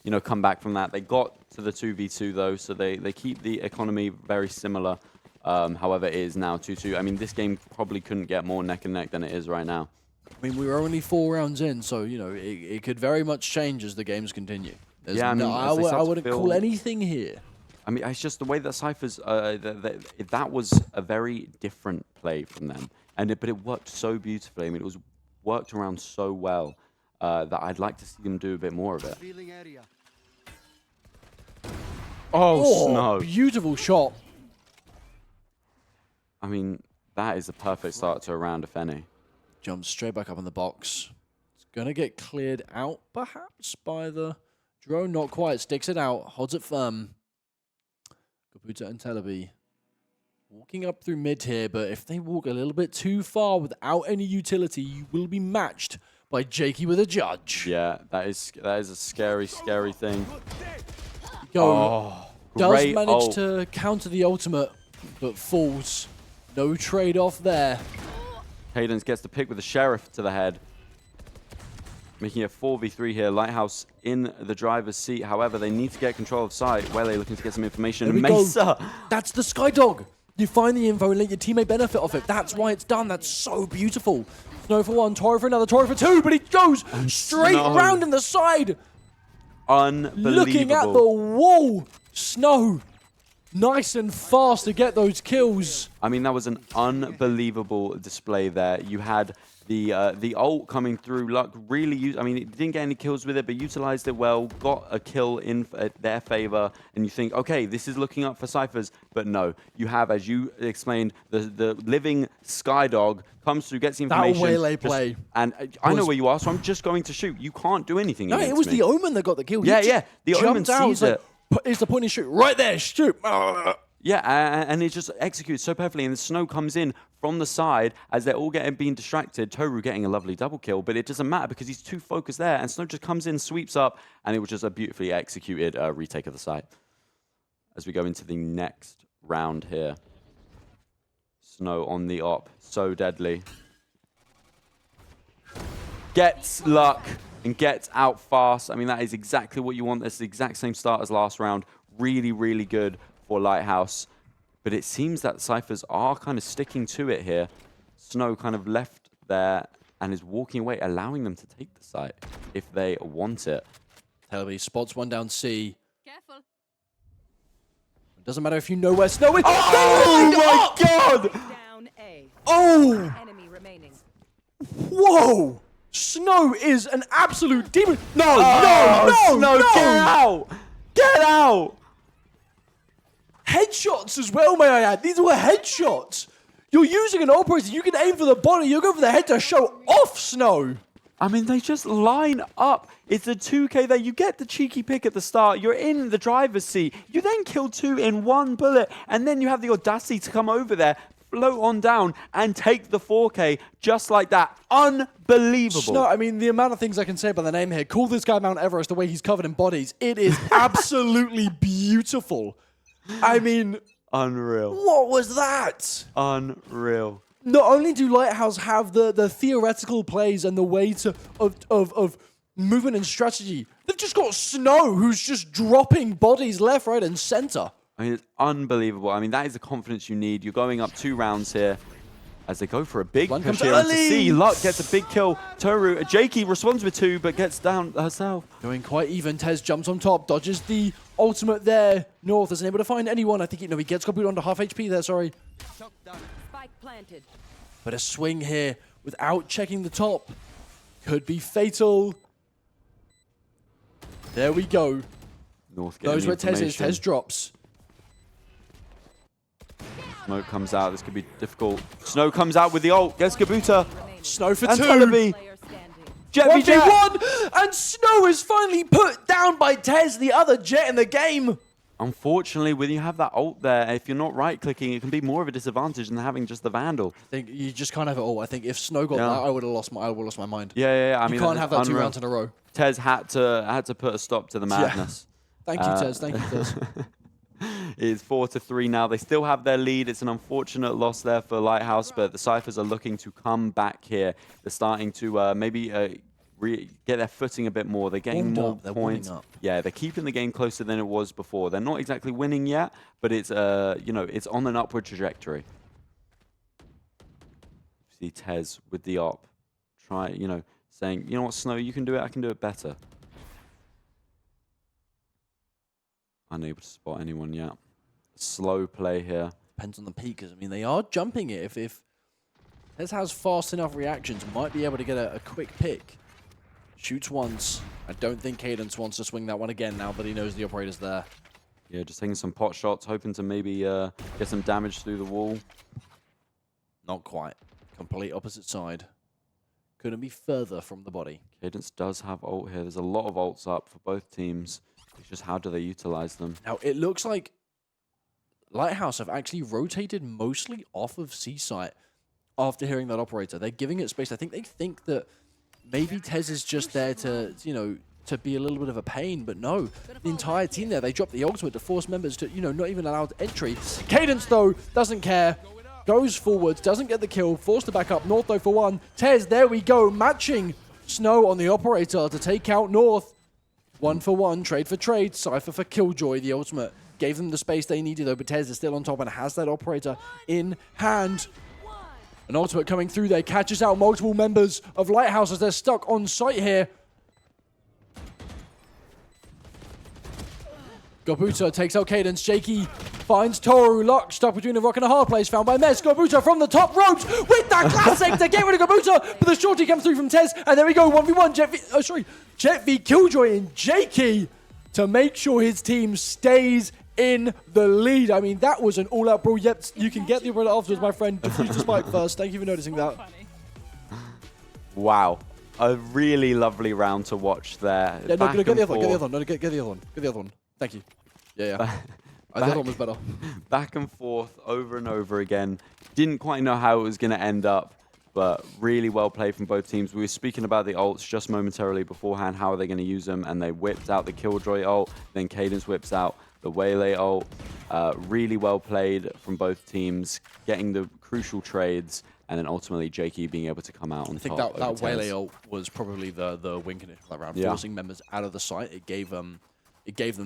you know, come back from that. They got to the 2v2 though, so they keep the economy very similar. However, it is now 2-2. I mean, this game probably couldn't get more neck and neck than it is right now. I mean, we were only 4 rounds in, so, you know, it could very much change as the games continue. There's Yeah, I mean, as they I start to wouldn't feel- call anything here. I mean, it's just the way that Cypher's, that was a very different play from them. But it worked so beautifully. I mean, it was worked around so well that I'd like to see them do a bit more of it. Revealing area. Oh, Snow. Beautiful shot. I mean, that is a perfect start to a round, if any. Jumps straight back up in the box. It's going to get cleared out, perhaps, by the drone. Not quite. Sticks it out. Holds it firm. Kabuta and Telebi walking up through mid here, but if they walk a little bit too far without any utility, you will be matched by Jakey with a judge. Yeah, that is a scary, scary thing. Go. Oh, Does great manage ult. to counter the ultimate, but falls. No trade-off there. Cadence gets the pick with the Sheriff to the head. Making it 4v3 here. Lighthouse in the driver's seat. However, they need to get control of site. Wele looking to get some information. There we go. Mesa! That's the Skydog. You find the info and let your teammate benefit off it. That's why it's done. That's so beautiful. Snow for 1, Toro for another, Toro for 2, but he goes straight Snow. round in the side. Unbelievable. Looking at the wall. Snow. Nice and fast to get those kills. I mean, that was an unbelievable display there. You had the ult coming through. Luck really I mean, it didn't get any kills with it, but utilized it well. Got a kill in their favor, and you think, okay, this is looking up for Cyphers. But no, you have, as you explained, the living Skydog comes through, gets the information. That Wele play. And I know where you are, so I'm just going to shoot. You can't do anything. No, it against was me. the Omen that got the kill. Yeah, He yeah. The jumped Omen out. sees It's like, it. It's the point and shoot. Right there, shoot. Yeah, and it just executes so perfectly, and the Snow comes in from the side as they're all being distracted. Toru getting a lovely double kill, but it doesn't matter because he's too focused there, and Snow just comes in, sweeps up, and it was just a beautifully executed retake of the site. As we go into the next round here. Snow on the op, so deadly. Gets luck and gets out fast. I mean, that is exactly what you want. That's the exact same start as last round. Really, really good for Lighthouse. But it seems that Cyphers are kind of sticking to it here. Snow kind of left there and is walking away, allowing them to take the site if they want it. Telebi spots one down C. Careful. It doesn't matter if you know where Snow is. Oh my god! Down A. Oh! Enemy remaining. Whoa! Snow is an absolute demon. No, Oh, no, Snow, get out! Get out! Headshots as well, may I add. These were headshots. You're using an operator. You can aim for the body. You go for the head to show off, Snow. I mean, they just line up. It's a 2K there. You get the cheeky pick at the start. You're in the driver's seat. You then kill 2 in 1 bullet. And then you have the audacity to come over there, float on down, and take the 4K just like that. Unbelievable. Snow, I mean, the amount of things I can say about the name here. Call this guy Mount Everest, the way he's covered in bodies. It is absolutely beautiful. I mean, Unreal. what was that? Unreal. Not only do Lighthouse have the theoretical plays and the way of movement and strategy, they've just got Snow, who's just dropping bodies left, right, and center. I mean, it's unbelievable. I mean, that is the confidence you need. You're going up 2 rounds here as they go for a big One push comes here into early. C. Luck gets a big kill. Toru, Jakey responds with 2, but gets down herself. Going quite even. Tez jumps on top, dodges the ultimate there. North isn't able to find anyone. I think he gets copied onto half HP there, sorry. Shock down. Spike planted. But a swing here without checking the top could be fatal. There we go. North getting Knows the where Tez is. information. Tez drops. Smoke comes out. This could be difficult. Snow comes out with the ult. Gets Kabuta. Snow for And 2. Telebi. Player standing. Jet v Jet. 1v1, and Snow is finally put down by Tez, the other Jet in the game. Unfortunately, when you have that ult there, if you're not right-clicking, it can be more of a disadvantage than having just the Vandal. I think you just can't have it all. I think if Snow got that, I would have lost my mind. Yeah. I you mean, can't have that unreal. 2 rounds in a row. Tez had to put a stop to the madness. Thank you, Tez. Thank you, Tez. It's 4-3 now. They still have their lead. It's an unfortunate loss there for Lighthouse, but the Cyphers are looking to come back here. They're starting to maybe get their footing a bit more. They're getting more points. Yeah, they're keeping the game closer than it was before. They're not exactly winning yet, but it's it's on an upward trajectory. See Tez with the op, saying, you know what, Snow, you can do it. I can do it better. Unable to spot anyone yet. Slow play here. Depends on the peakers. I mean, they are jumping it. If Tez has fast enough reactions, might be able to get a quick pick. Shoots once. I don't think Cadence wants to swing that one again now that he knows the operator's there. Yeah, just taking some pot shots, hoping to maybe get some damage through the wall. Not quite. Complete opposite side. Couldn't be further from the body. Cadence does have ult here. There's a lot of ults up for both teams. It's just how do they utilize them? Now, it looks like Lighthouse have actually rotated mostly off of C-Site after hearing that operator. They're giving it space. I think they think that maybe Tez is just there to, to be a little bit of a pain, but no. The entire team there, they dropped the ultimate to force members to, not even allowed entry. Cadence, though, doesn't care. Goes forwards, doesn't get the kill, forced to back up. North, though, for one. Tez, there we go, matching Snow on the operator to take out North. 1 for 1, trade for trade. Cypher for Killjoy, the ultimate. Gave them the space they needed, though, but Tez is still on top and has that operator in hand. An ultimate coming through there, catches out multiple members of Lighthouse as they're stuck on site here. Gorbuta takes out Cadence. Jakey finds Toru. Luck stuck between a rock and a hard place. Found by Mez. Gorbuta from the top ropes with that classic to get rid of Gorbuta. But the shorty comes through from Tez. And there we go. 1v1. Jet v Killjoy and Jakey to make sure his team stays in the lead. I mean, that was an all-out brawl. Yep, you can get the umbrella afterwards, my friend. Defuse the spike first. Thank you for noticing that. Wow. A really lovely round to watch there. Yeah, no, get the other one. Get the other one. No, get the other one. Get the other one. Thank you. Yeah. The other one was better. Back and forth over and over again. Didn't quite know how it was going to end up, but really well played from both teams. We were speaking about the ults just momentarily beforehand. How are they going to use them? And they whipped out the Killjoy ult. Then Cadence whips out the Waylay ult. Really well played from both teams, getting the crucial trades, and then ultimately Jakey being able to come out on top. I think that Waylay ult was probably the win condition for that round, forcing members out of the site. It gave them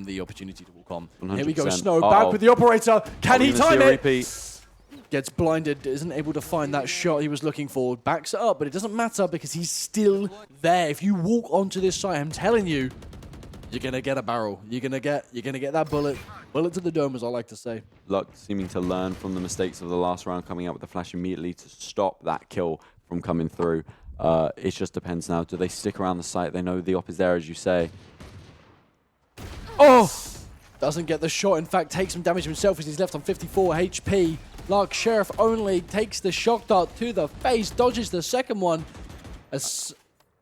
the opportunity to walk on. 100%. Here we go, Snow back with the operator. Can he time it? Repeat. Gets blinded, isn't able to find that shot he was looking for. Backs it up, but it doesn't matter because he's still there. If you walk onto this site, I'm telling you, you're gonna get a barrel. You're gonna get that bullet to the dome, as I like to say. Luck seeming to learn from the mistakes of the last round, coming out with the flash immediately to stop that kill from coming through. It just depends now. Do they stick around the site? They know the op is there, as you say. Oh! Doesn't get the shot. In fact, takes some damage himself as he's left on 54 HP. Lark Sheriff only takes the shock dart to the face, dodges the second one. As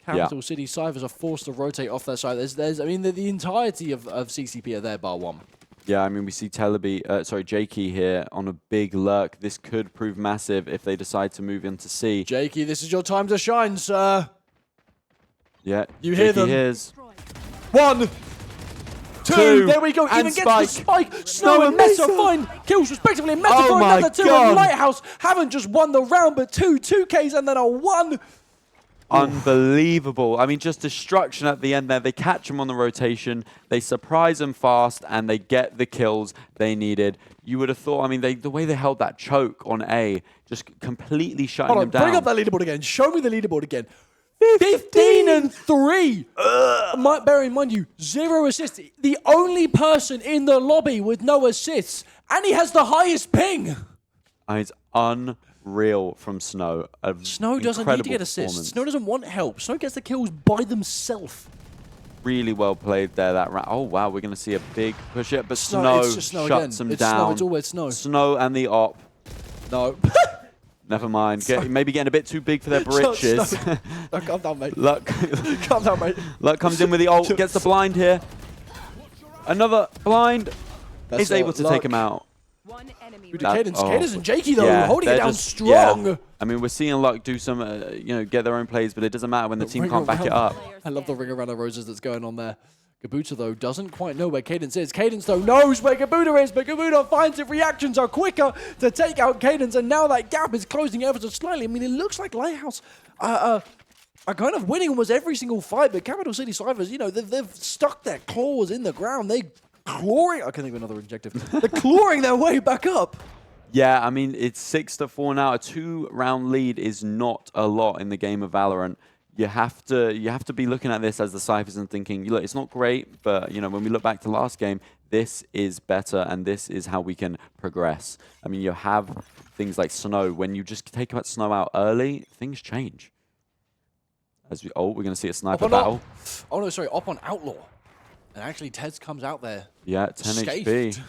Capital City Cyphers are forced to rotate off their side. I mean, the entirety of CCP are there, bar one. Yeah, I mean, we see Jakey here on a big lurk. This could prove massive if they decide to move into C. Jakey, this is your time to shine, sir. Yeah, you hear them. Hears. 1, 2, there we go. And Even gets the spike. Snow and Mesa find kills respectively. And Mesa Oh for my another 2. God. And Lighthouse haven't just won the round, but 2 2Ks and then a 1. Unbelievable. I mean, just destruction at the end there. They catch them on the rotation. They surprise them fast, and they get the kills they needed. You would have thought, I mean, the way they held that choke on A, just completely shutting them down. Bring up that leaderboard again. Show me the leaderboard again. 15 and 3. Bear in mind, 0 assists. The only person in the lobby with no assists, and he has the highest ping. It's unreal from Snow. Snow doesn't need to get assists. Snow doesn't want help. Snow gets the kills by themselves. Really well played there, that round. Oh, wow, we're going to see a big push it, but Snow shuts them down. Snow, it's always Snow. Snow and the op. No. Never mind. Maybe getting a bit too big for their britches. No, calm down, mate. Luck. Calm down, mate. Luck comes in with the ult, gets the blind here. Another blind. He's able to take him out. One enemy Who did remaining. Cadence and Jakey, though, Yeah, holding it they're down just- strong. yeah. I mean, we're seeing Luck do some, get their own plays, but it doesn't matter when the team can't back it up. I love the ring around the roses that's going on there. Gabuta, though, doesn't quite know where Cadence is. Cadence, though, knows where Gabuta is, but Gabuta finds it. Reactions are quicker to take out Cadence, and now that gap is closing ever so slightly. I mean, it looks like Lighthouse are kind of winning almost every single fight, but Capital City Cyphers, they've stuck their claws in the ground. They're clawing. I can't think of another adjective. They're clawing their way back up. Yeah, I mean, it's 6-4 now. A 2-round lead is not a lot in the game of Valorant. You have to be looking at this as the Cyphers and thinking, look, it's not great, but when we look back to last game, this is better and this is how we can progress. I mean, you have things like Snow. When you just take that Snow out early, things change. We're going to see a sniper battle. Oh no, sorry, up on Outlaw. And actually, Tez comes out there. Yeah, 10 scathed. HP.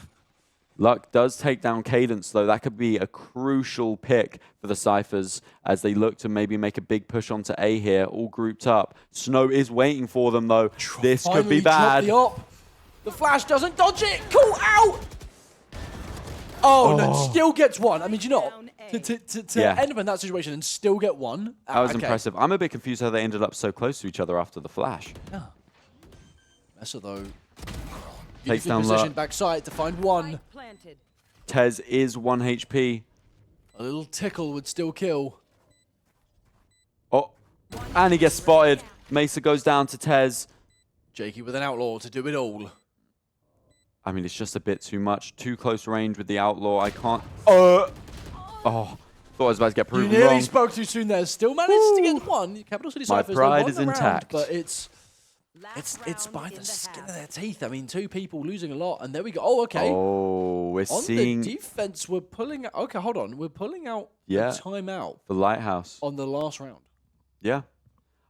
Luck does take down Cadence, though. That could be a crucial pick for the Cyphers as they look to maybe make a big push onto A here, all grouped up. Snow is waiting for them, though. This could be bad. The op. The flash doesn't dodge it. Cool out. Oh, no, still gets one. I mean, do you know, to end up in that situation and still get one. That was impressive. I'm a bit confused how they ended up so close to each other after the flash. Yeah. Messer, though, Takes down position Luck. backside to find one. Planted. Tez is 1 HP. A little tickle would still kill. Oh, and he gets spotted. Mesa goes down to Tez. Jakey with an Outlaw to do it all. I mean, it's just a bit too much. Too close range with the Outlaw. I can't... Oh, thought I was about to get You proven nearly wrong. spoke too soon there. Still managed to get one. Capital City My Cyphers, pride they won is the round, intact. but it's by the skin of their teeth. I mean, 2 people losing a lot, and there we go. Oh, okay. Oh, we're On seeing the defense, we're pulling out. Okay, hold on. We're pulling out Yeah. the timeout the Lighthouse. on the last round. Yeah.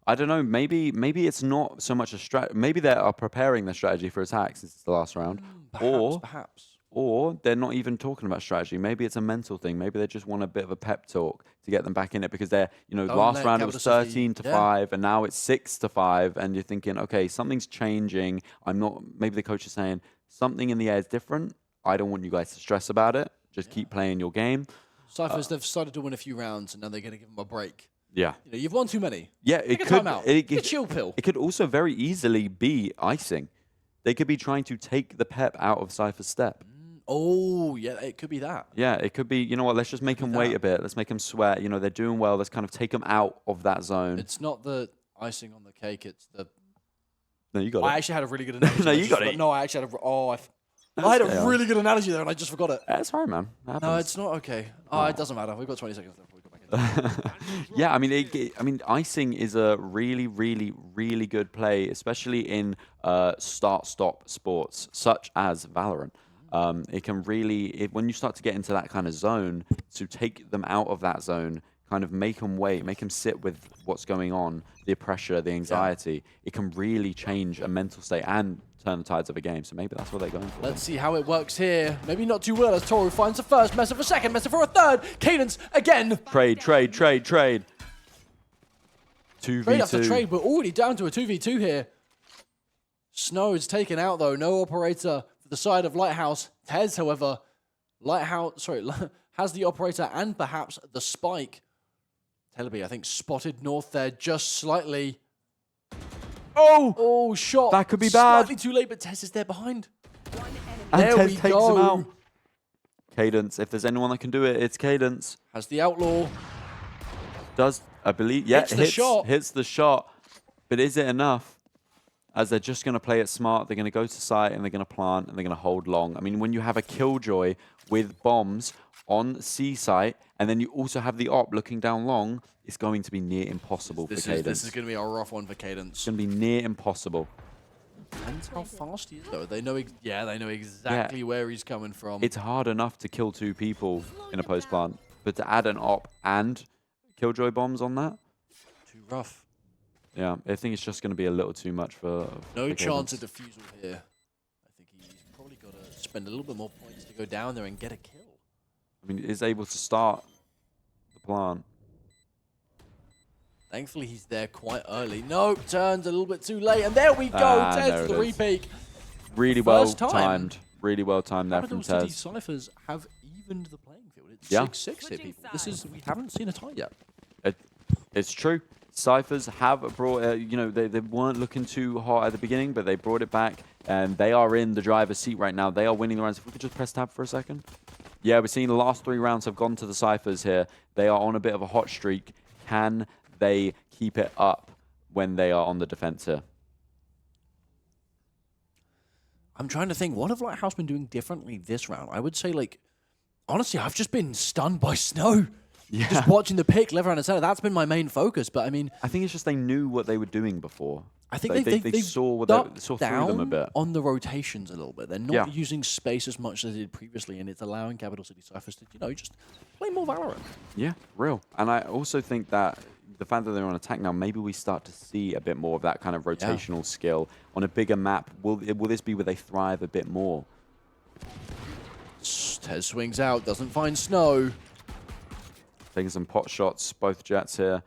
I don't know. Maybe it's not so much a strat. Maybe they are preparing their strategy for attack since it's the last round. Perhaps. Or they're not even talking about strategy. Maybe it's a mental thing. Maybe they just want a bit of a pep talk to get them back in it because they're, last let round it was Capital City- 13 to 5 and now it's 6 to 5 and you're thinking, okay, something's changing. Maybe the coach is saying something in the air is different. I don't want you guys to stress about it. Just keep playing your game. Cyphers, they've started to win a few rounds, and now they're going to give them a break. Yeah. You've won too many. Yeah, Take it a could. timeout. It, Take a chill pill. It could also very easily be icing. They could be trying to take the pep out of Cypher's step. Oh, yeah, it could be that. Yeah, it could be, let's just make them wait a bit. Let's make them sweat. They're doing well. Let's kind of take them out of that zone. It's not the icing on the cake. It's the... No, you got I it. actually had a really good analogy. No, I you just got forgot- it. No, I actually had I had a really good analogy there, and I just forgot it. That's fine, man. No, Happens. it's not okay. Oh, it doesn't matter. We've got 20 seconds left. We'll go back in. Yeah, I mean, icing is a really, really, really good play, especially in start-stop sports such as Valorant. It can really, when you start to get into that kind of zone, to take them out of that zone, kind of make them wait, make them sit with what's going on, the pressure, the anxiety. It can really change a mental state and turn the tides of a game. So maybe that's what they're going for. Let's see how it works here. Maybe not too well as Toru finds the first, Messer for second, Messer for a third. Cadence again. Trade. 2v2. Trade after trade. We're already down to a 2v2 here. Snow is taken out though. No operator for the side of Lighthouse. Tez, however, has the operator and perhaps the spike. Teleby, I think, spotted north there just slightly. Oh, shot. That could be bad. Slightly too late, but Tez is there behind. And There Tez we takes go. him out. Cadence, if there's anyone that can do it, it's Cadence. Has the Outlaw. Does, I believe, yeah, Hits the shot. Hits the shot. But is it enough? As they're just going to play it smart, they're going to go to site and they're going to plant and they're going to hold long. I mean, when you have a Killjoy with bombs on C site and then you also have the op looking down long, it's going to be near impossible for Cadence. This is going to be a rough one for Cadence. It's going to be near impossible. Depends how fast he is, though. They know exactly where he's coming from. It's hard enough to kill 2 people in a post plant, but to add an op and Killjoy bombs on that, too rough. yeah, I think it's just going to be a little too much for No for chance Cadence. of defusal here. I think he's probably got to spend a little bit more points to go down there and get a kill. I mean, is able to start the plant. Thankfully, he's there quite early. Nope, turns a little bit too late, and there we go. Ah, Tez there for the it is. repeat. Really well First time. timed. Really well timed there Capital from City Tez. Cyphers have evened the playing field. It's Yeah. 6-6 here, people. We haven't seen a tie yet. It's true. Cyphers have brought, they weren't looking too hot at the beginning, but they brought it back, and they are in the driver's seat right now. They are winning the rounds. If we could just press tab for a second. Yeah, we're seeing the last 3 rounds have gone to the Cyphers here. They are on a bit of a hot streak. Can they keep it up when they are on the defense here? I'm trying to think, what have Lighthouse been doing differently this round? I would say, like, honestly, I've just been stunned by Snow. Yeah. Just watching the pick, left, right, and center. That's been my main focus. But I mean, I think it's just they knew what they were doing before. I think they they've saw through them a bit. on the rotations a little bit. They're not using space as much as they did previously, and it's allowing Capital City Cyphers to, just play more Valorant. Yeah, real. And I also think that the fact that they're on attack now, maybe we start to see a bit more of that kind of rotational skill on a bigger map. Will this be where they thrive a bit more? Tez swings out, doesn't find Snow. Taking some pot shots, both Jets here.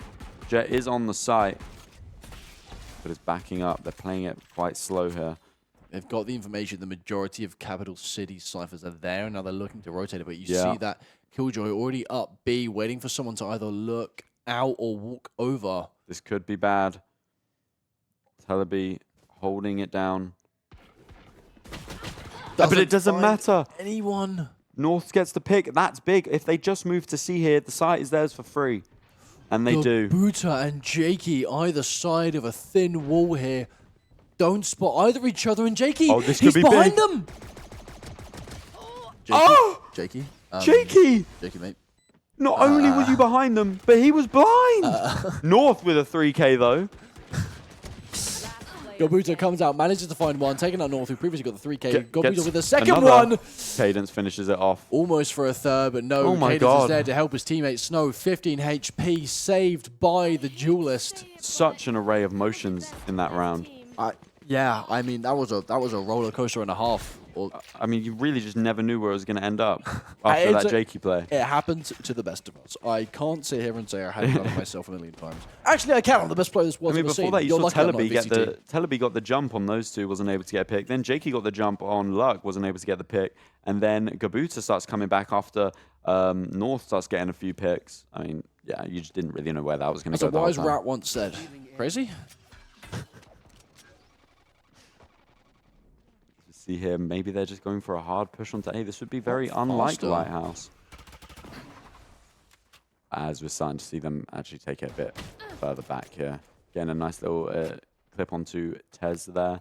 Jet is on the site, but is backing up. They're playing it quite slow here. They've got the information. The majority of Capital City Cyphers are there, and now they're looking to rotate it. But you see that Killjoy already up B, waiting for someone to either look out or walk over. This could be bad. Telebi holding it down. But it doesn't find matter. Anyone? North gets the pick. That's big. If they just move to C here, the site is theirs for free. And they do. Buta and Jakey either side of a thin wall here. Don't spot either each other, and Jakey, this could he's be behind big. them. Jakey, Oh! Jakey, Jakey! Jakey, mate. Not only were you behind them, but he was blind. North with a 3K, though. Gobuta comes out, manages to find one, taking out North, who previously got the 3K. Gobuta Gets with the second another. one. Cadence finishes it off. Almost for a third, but no. Oh my Cadence God. is there to help his teammate Snow. 15 HP, saved by the duelist. Such an array of motions in that round. Yeah, I mean, that was a roller coaster and a half. I mean, you really just never knew where it was going to end up after that Jakey play. It happens to the best of us. I can't sit here and say I haven't done it myself a million times. Actually, I can. I'm the best player this was I mean, ever before seen. that, you You're saw lucky I'm not Telebi a VCT. got the jump on those two, wasn't able to get a pick. Then Jakey got the jump on Luck, wasn't able to get the pick. And then Gabuta starts coming back after North starts getting a few picks. I mean, yeah, you just didn't really know where that was going to As a go. wise rat once said. Crazy? See here, maybe they're just going for a hard push onto A. This would be very unlike Lighthouse. As we're starting to see them actually take it a bit further back here. Getting a nice little clip onto Tez there.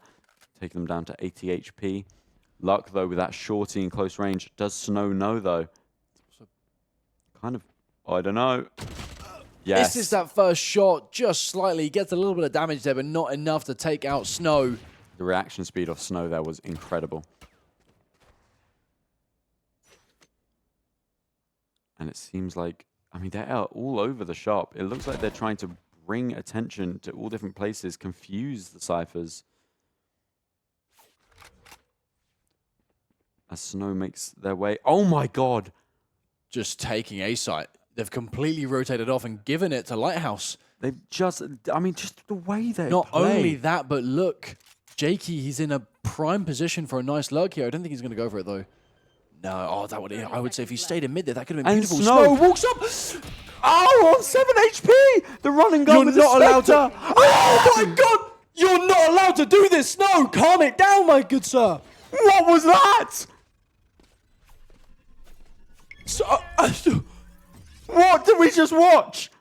Taking them down to 80 HP. Luck, though, with that shorty in close range. Does Snow know, though? Kind of, I don't know. Yes. This is that first shot, just slightly. Gets a little bit of damage there, but not enough to take out Snow. The reaction speed of Snow there was incredible. And it seems like, I mean, they are all over the shop. It looks like they're trying to bring attention to all different places, confuse the Cyphers. As Snow makes their way. Oh my God! Just taking A site. They've completely rotated off and given it to Lighthouse. They've just, I mean, just the way they Not play. only that, but look, Jakey, he's in a prime position for a nice lurk here. I don't think he's going to go for it, though. No, I would say if he stayed in mid there, that could have been And beautiful. Snow walks up. Oh, on 7 HP! The run and gun You're with not the allowed to. Spectre. Oh my God! You're not allowed to do this, Snow! Calm it down, my good sir. What was that? What did we just watch?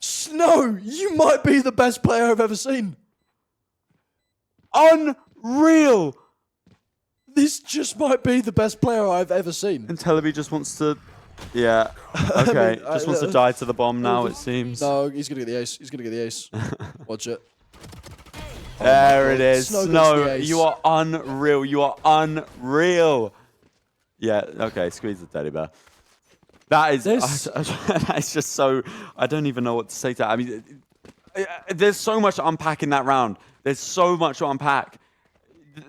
Snow, you might be the best player I've ever seen. Unreal! This just might be the best player I've ever seen. And Telebi just wants to, yeah, okay, just wants to die to the bomb now, it seems. No, he's going to get the ace. He's going to get the ace. Watch it. There it is. Snow gets the Snow, ace. you are unreal. You are unreal. Yeah, okay, squeeze the teddy bear. That is, that is just so, I don't even know what to say to that. I mean, there's so much to unpack in that round. There's so much to unpack.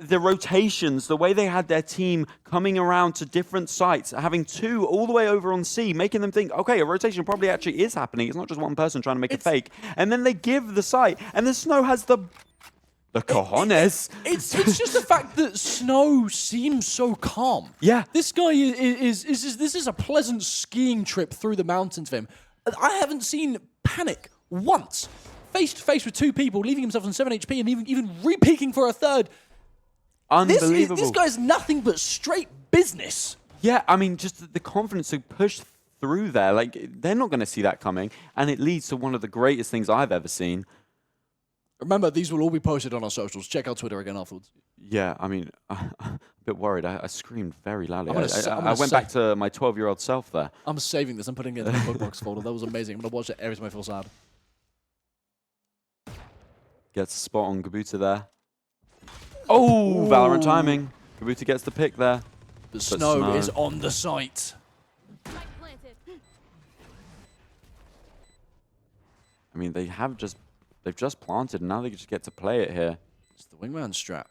The rotations, the way they had their team coming around to different sites, having two all the way over on C, making them think, okay, a rotation probably actually is happening. It's not just one person trying to make a fake. And then they give the site, and then Snow has the The cojones. It's just the fact that Snow seems so calm. Yeah. This guy this is a pleasant skiing trip through the mountains for him. I haven't seen panic once. Face to face with two people, leaving himself on 7 HP and even re-peaking for a third. Unbelievable. This guy's nothing but straight business. Yeah, I mean, just the confidence to push through there. Like, they're not going to see that coming. And it leads to one of the greatest things I've ever seen. Remember, these will all be posted on our socials. Check out Twitter again afterwards. Yeah, I mean, I'm a bit worried. I screamed very loudly. I went back to my 12-year-old self there. I'm saving this. I'm putting it in the bookbox folder. That was amazing. I'm going to watch it every time I feel sad. Gets a spot on Gabuta there. Oh, Valorant timing. Gabuta gets the pick there. But Snow is on the site. I mean, they've just planted, and now they just get to play it here. It's the wingman strat.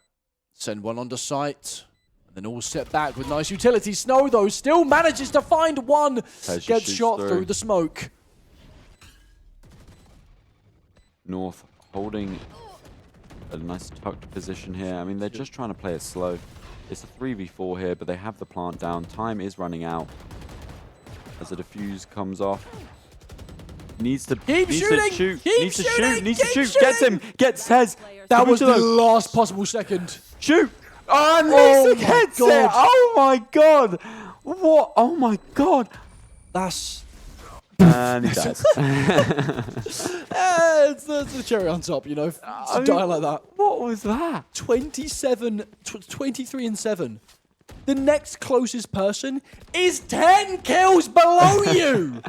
Send one onto site, and then all set back with nice utility. Snow, though, still manages to find one. Gets shot through the smoke. North holding a nice tucked position here. I mean, they're just trying to play it slow. It's a 3v4 here, but they have the plant down. Time is running out as the defuse comes off. Needs to shoot. Gets him. Gets Tez. That was the last possible second. Shoot. Oh, Nisa gets it. Oh my god. What? Oh my god. That's... And he dies. It's the cherry on top, you know, to die like that. What was that? 23 and 7. The next closest person is 10 kills below you.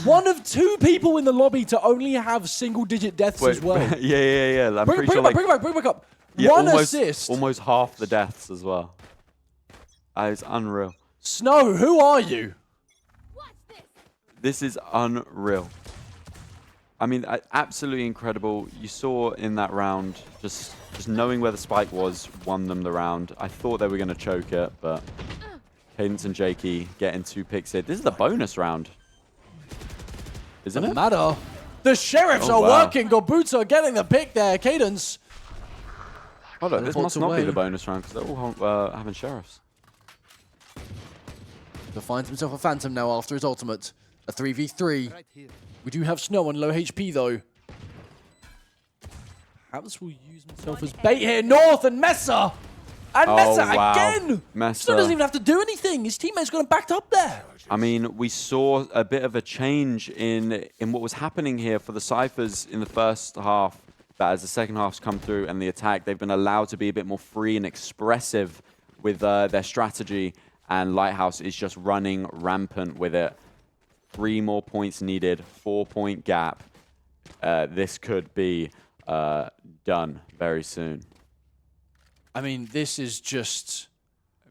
One of two people in the lobby to only have single-digit deaths as well. Yeah. I'm Bring it back up. Yeah, One assist. Almost half the deaths as well. It's unreal. Snow, who are you? This is unreal. I mean, absolutely incredible. You saw in that round, just knowing where the spike was, won them the round. I thought they were going to choke it, but Cadence and Jakey getting 2 picks here. This is the bonus round. Isn't it? Matter. The Sheriffs are working. Gabuta getting the pick there. Cadence. Hold on, this must not be the bonus round because they're all having Sheriffs. He finds himself a Phantom now after his ultimate. A 3v3. Right here. We do have Snow on low HP though. Habs will use himself as bait here. North and Mesa. And Mesa again. Mesa Snow doesn't even have to do anything. His teammates got him backed up there. I mean, we saw a bit of a change in what was happening here for the Cyphers in the first half. But as the second half's come through and the attack, they've been allowed to be a bit more free and expressive with their strategy. And Lighthouse is just running rampant with it. 3 more points needed, 4-point gap. This could be done very soon. I mean, this is just...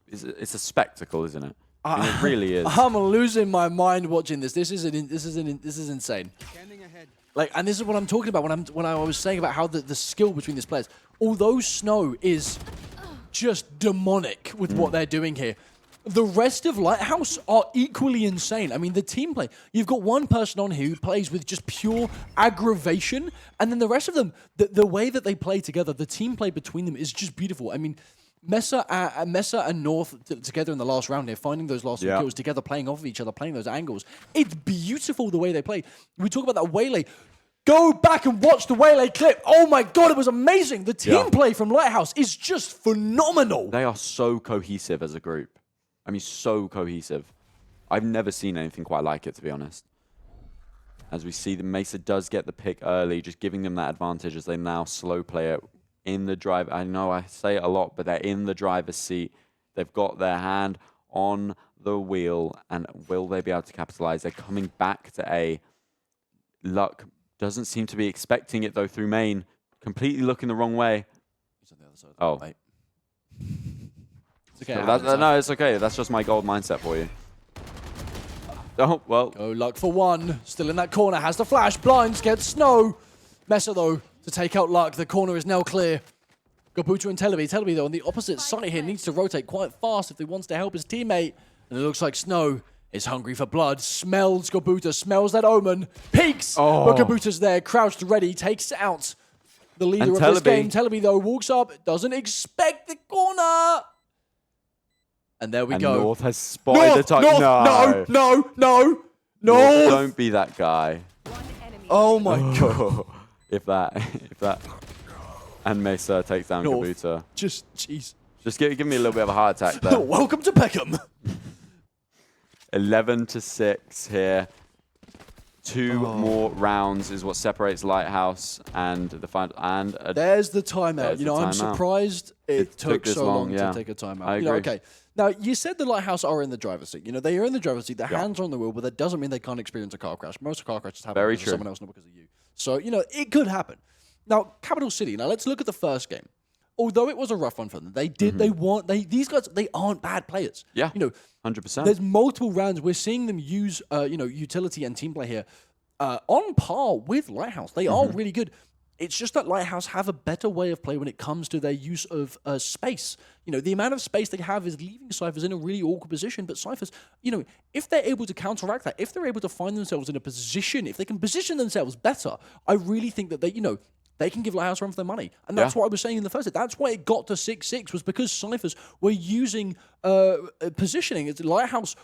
It's a spectacle, isn't it? I mean, it really is. I'm losing my mind watching this. This is insane. Scanning ahead. Like, and this is what I'm talking about when I was saying about how the skill between these players. Although Snow is just demonic with what they're doing here, the rest of Lighthouse are equally insane. I mean, the team play. You've got one person on here who plays with just pure aggravation, and then the rest of them, the way that they play together, the team play between them is just beautiful. I mean, Mesa and North together in the last round here, finding those last kills together, playing off of each other, playing those angles. It's beautiful the way they play. We talk about that Waylay. Go back and watch the Waylay clip. Oh my god, it was amazing. The team play from Lighthouse is just phenomenal. They are so cohesive as a group. I mean, so cohesive. I've never seen anything quite like it, to be honest. As we see, the Mesa does get the pick early, just giving them that advantage as they now slow play it in the drive. I know I say it a lot, but they're in the driver's seat. They've got their hand on the wheel, and will they be able to capitalize? They're coming back to A. Luck doesn't seem to be expecting it, though, through main. Completely looking the wrong way. He's on the other side. Oh. Mate. It's okay. No, it's okay. That's just my gold mindset for you. Oh, well. Go Luck for one. Still in that corner. Has the flash. Blinds. Gets Snow. Mesa, though, to take out Luck. The corner is now clear. Gabuta and Telebi. Telebi, though, on the opposite side here, needs to rotate quite fast if he wants to help his teammate. And it looks like Snow is hungry for blood. Smells Gabuta. Smells that omen. Peeks. But Gabuta's there. Crouched ready. Takes it out. the leader of this game. Tellaby, though, walks up, doesn't expect the corner. And there we go. North has spotted the target. No. North, don't be that guy. One enemy. Oh my god. if that. And Mesa takes down Kabuta. Jeez. Just give me a little bit of a heart attack there. Welcome to Peckham. 11-6 here. Two more rounds is what separates Lighthouse and the final. And there's the timeout. There's I'm surprised it took this so long yeah. to take a timeout. I agree. Okay. Now, you said the Lighthouse are in the driver's seat. They are in the driver's seat. Their hands are on the wheel, but that doesn't mean they can't experience a car crash. Most car crashes happen because of someone else, not because of you. So, it could happen. Now, Capital City. Now, let's look at the first game. Although it was a rough one for them, these guys, they aren't bad players. Yeah, 100%. There's multiple rounds. We're seeing them use, utility and team play here on par with Lighthouse. They are really good. It's just that Lighthouse have a better way of play when it comes to their use of space. The amount of space they have is leaving Cyphers in a really awkward position, but Cyphers, if they're able to counteract that, if they're able to find themselves in a position, if they can position themselves better, I really think that they can give Lighthouse a run for their money. And that's what I was saying in the first set. That's why it got to 6-6, was because Cyphers were using positioning. Lighthouse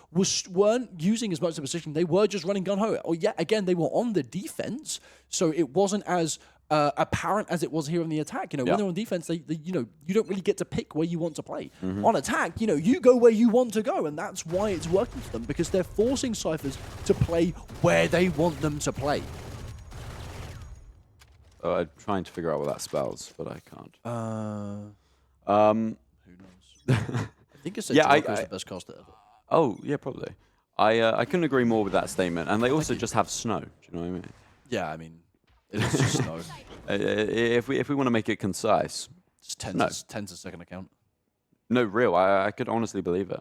weren't using as much of the position. They were just running gun-ho. Or yet again, they were on the defense, so it wasn't as apparent as it was here on the attack. When they're on defense, you don't really get to pick where you want to play. On attack, you go where you want to go, and that's why it's working for them, because they're forcing Cyphers to play where they want them to play. I'm trying to figure out what that spells, but I can't. Who knows? I think it's the best caster ever. Oh, yeah, probably. I couldn't agree more with that statement. And they also just have snow. Do you know what I mean? Yeah, I mean, it's just snow. If we want to make it concise. It's 10's a second account. No, real. I could honestly believe it.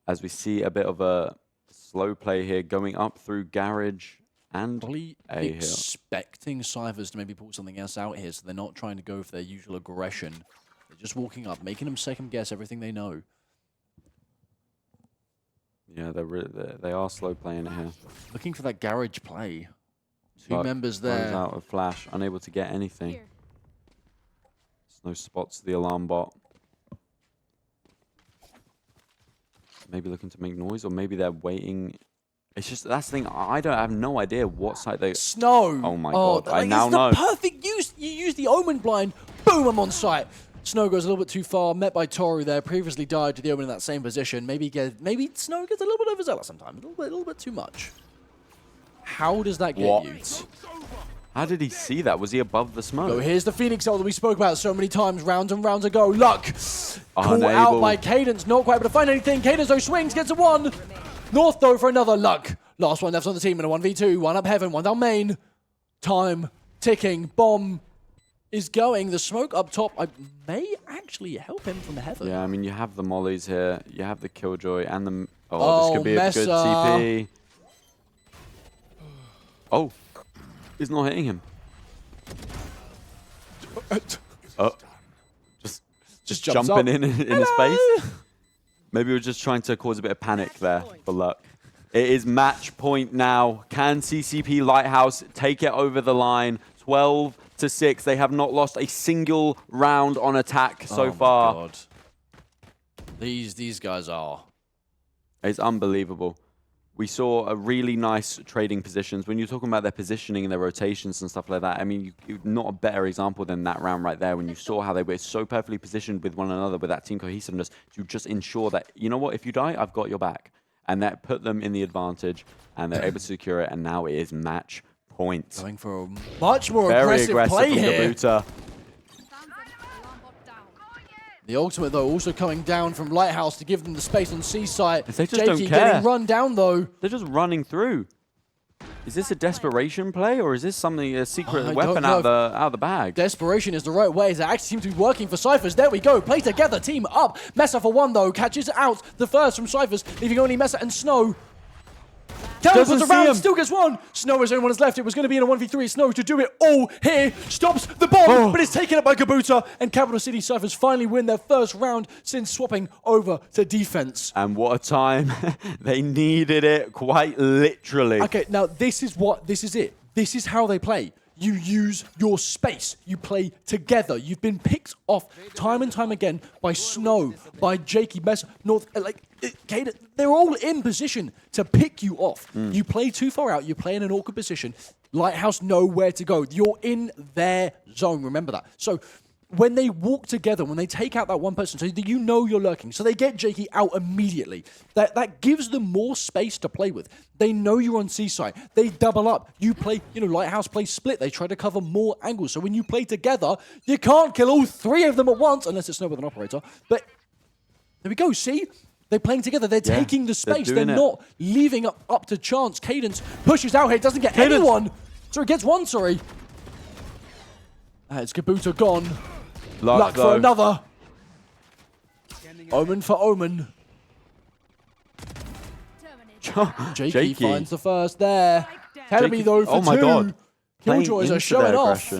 As we see a bit of a slow play here going up through Garage and probably expecting Cyphers to maybe pull something else out here, so they're not trying to go for their usual aggression. They're just walking up, making them second guess everything they know. Yeah, they are slow playing it here. Looking for that Garage play. Two members there. Runs out of flash, unable to get anything. There's no spots to the alarm bot. Maybe looking to make noise, or maybe they're waiting. It's just, that's the thing, I have no idea what side they... Snow! Oh my god, I now know. It's the perfect use. You use the Omen blind, boom, I'm on site. Snow goes a little bit too far, met by Toru there, previously died to the Omen in that same position. Maybe Snow gets a little bit overzealous sometimes, a little bit too much. How does that get you? How did he see that? Was he above the smoke? So here's the Phoenix ult that we spoke about so many times, rounds and rounds ago. Luck! Caught out by Cadence, not quite able to find anything. Cadence though swings, gets a one. North though for another. Luck. Last one left on the team in a 1v2. One up heaven, one down main. Time ticking. Bomb is going. The smoke up top may actually help him from heaven. Yeah, I mean, you have the mollies here. You have the Killjoy and the... Oh, this could be Mesa. a good TP. Oh, he's not hitting him. Oh, just jumping in his face. Maybe we're just trying to cause a bit of panic there for Luck. It is match point now. Can CCP Lighthouse take it over the line? 12-6. They have not lost a single round on attack so far. Oh my god. These guys are. It's unbelievable. We saw a really nice trading positions. When you're talking about their positioning and their rotations and stuff like that, I mean, not a better example than that round right there when you saw how they were so perfectly positioned with one another with that team cohesiveness to just ensure that, you know what, if you die, I've got your back. And that put them in the advantage, and they're able to secure it, and now it is match point. Going for a much more Very aggressive play from here. Gabuta. The ultimate, though, also coming down from Lighthouse to give them the space on C-site. They just Jakey don't care. getting run down, though. They're just running through. Is this a desperation play, or is this something, a secret weapon out of the bag? Desperation is the right way. It actually seems to be working for Cyphers. There we go. Play together. Team up. Mesa for one, though. Catches out the first from Cyphers, leaving only Mesa and Snow. Doesn't puts around, still gets one. Snow is the only one that's left. It was going to be in a 1v3. Snow to do it all here. Stops the bomb, but it's taken up by Kabuta. And Capital City Cyphers finally win their first round since swapping over to defense. And what a time. They needed it, quite literally. Okay, now this is it. This is how they play. you use your space. You play together. You've been picked off time and time again by Snow, by Jakey, Mess, North, Kaden. They're all in position to pick you off. You play too far out. You play in an awkward position. Lighthouse know where to go. You're in their zone. Remember that. So when they walk together, when they take out that one person, so that you know you're lurking, so they get Jakey out immediately. That gives them more space to play with. They know you're on Seaside. They double up. You play, Lighthouse plays split. They try to cover more angles. So when you play together, you can't kill all three of them at once, unless it's Snow with an operator. But there we go. See? They're playing together. They're taking the space. They're not leaving up to chance. Cadence pushes out here. Doesn't get anyone. Sorry, gets one, sorry. It's Kabuto gone. Luck for another. Omen for Omen. Jakey finds the first there. Teleby though for two. God. Killjoys are showing off.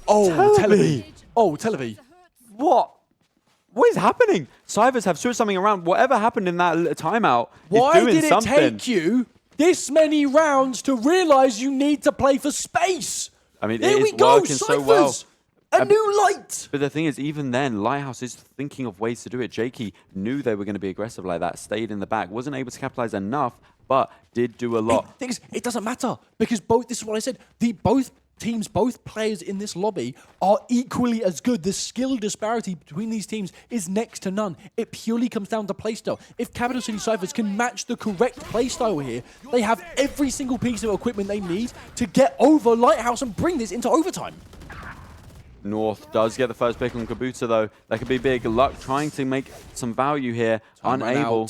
Oh, Teleby. Oh, Teleby. What? What is happening? Cyphers have switched something around. Whatever happened in that timeout Why is doing did it something. take you this many rounds to realize you need to play for space? I mean, there it we is go, working so well. Cyphers. A new light. But the thing is, even then, Lighthouse is thinking of ways to do it. Jakey knew they were going to be aggressive like that, stayed in the back, wasn't able to capitalize enough, but did do a lot. It doesn't matter because this is what I said. Both teams, both players in this lobby are equally as good. The skill disparity between these teams is next to none. It purely comes down to playstyle. If Capital City Cyphers can match the correct playstyle here, they have every single piece of equipment they need to get over Lighthouse and bring this into overtime. North does get the first pick on Kabuto, though. That could be big. Luck trying to make some value here. Unable.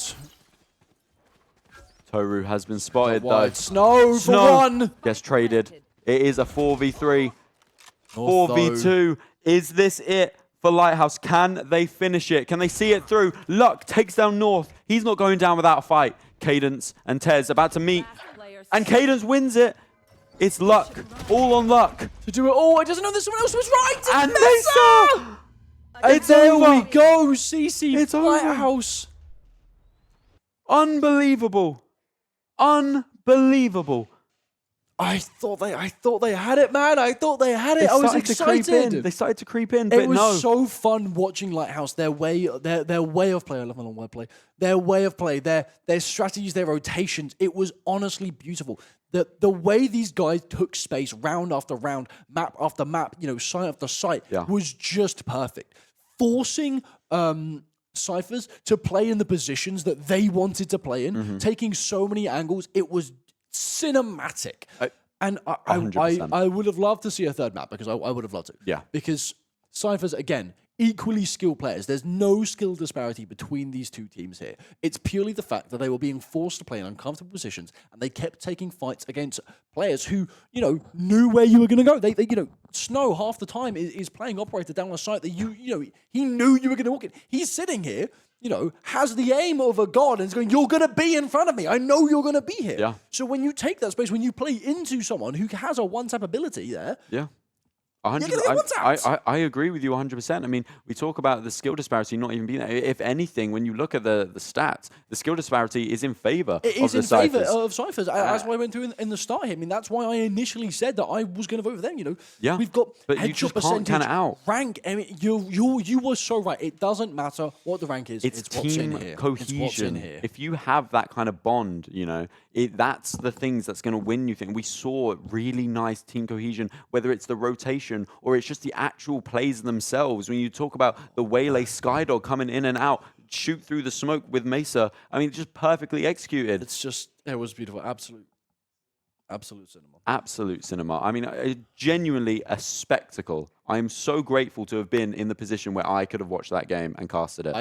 Toru has been spotted, though. Snow for one. Gets traded. It is a 4v3. 4v2. Is this it for Lighthouse? Can they finish it? Can they see it through? Luck takes down North. He's not going down without a fight. Cadence and Tez about to meet. And Cadence wins it. It's Luck. All on Luck. To do it all. It doesn't know that someone else was right. And Mesa! It's there over. we go. CC It's over. Lighthouse. Unbelievable. Unbelievable. I thought they had it, man. I thought they had it. I was excited. They started to creep in, but it was so fun watching Lighthouse. Their way of play. I love my long wordplay. Their way of play. Their strategies. Their rotations. It was honestly beautiful. The way these guys took space round after round, map after map, site after site, was just perfect. Forcing Cyphers to play in the positions that they wanted to play in, taking so many angles, it was cinematic. I would have loved to see a third map because I would have loved to. Yeah. Because Cyphers, again, equally skilled players. There's no skill disparity between these two teams here. It's purely the fact that they were being forced to play in uncomfortable positions and they kept taking fights against players who, knew where you were going to go. They Snow half the time is playing operator down the site that he knew you were going to walk in. He's sitting here, has the aim of a god and is going, you're going to be in front of me. I know you're going to be here. Yeah. So when you take that space, when you play into someone who has a one-tap ability there, 100. I agree with you 100%. I mean, we talk about the skill disparity not even being there. If anything, when you look at the stats, the skill disparity is in favor of the Cyphers. It is in favor of Cyphers. That's what I went through in the start here. I mean, that's why I initially said that I was going to vote for them. Yeah. We've got but you headshot just percentage, can't count it out. Rank. I mean, you were so right. It doesn't matter what the rank is. It's what's in team here. cohesion. It's what's in here. If you have that kind of bond, that's the things that's going to win you. We saw really nice team cohesion, whether it's the rotation or it's just the actual plays themselves. When you talk about the Waylay Skydog coming in and out, shoot through the smoke with Mesa, I mean, just perfectly executed. It was beautiful. Absolute cinema. Absolute cinema. I mean, genuinely a spectacle. I am so grateful to have been in the position where I could have watched that game and casted it.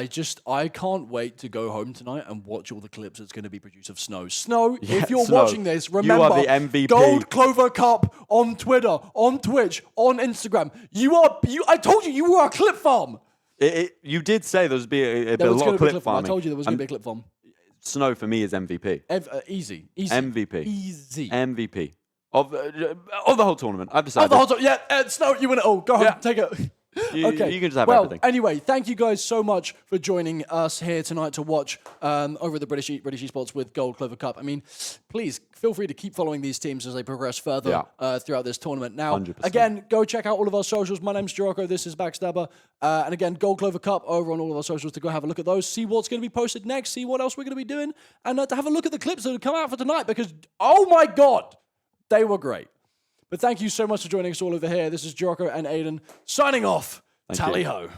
I can't wait to go home tonight and watch all the clips that's going to be produced of Snow. Snow, if you're Snow, watching this, remember, you are the MVP. Gold Clover Cup on Twitter, on Twitch, on Instagram. I told you were a clip farm. You did say there was a lot of clip farming. I told you there was going to be a clip farm. Snow for me is MVP. Easy. MVP. Easy. MVP of the whole tournament. I've decided. Of the whole tournament. Yeah, Snow, you win it all. Go home, take it. You can just have well, everything. anyway, thank you guys so much for joining us here tonight to watch over at the British Esports with Gold Clover Cup. I mean, please feel free to keep following these teams as they progress further throughout this tournament. Now, 100%. again, go check out all of our socials. My name's Jericho. This is Backstabber. And again, Gold Clover Cup over on all of our socials to go have a look at those, see what's going to be posted next, see what else we're going to be doing, and to have a look at the clips that have come out for tonight because, oh my God, they were great. But thank you so much for joining us all over here. This is Jericho and Aiden signing off. Tally ho.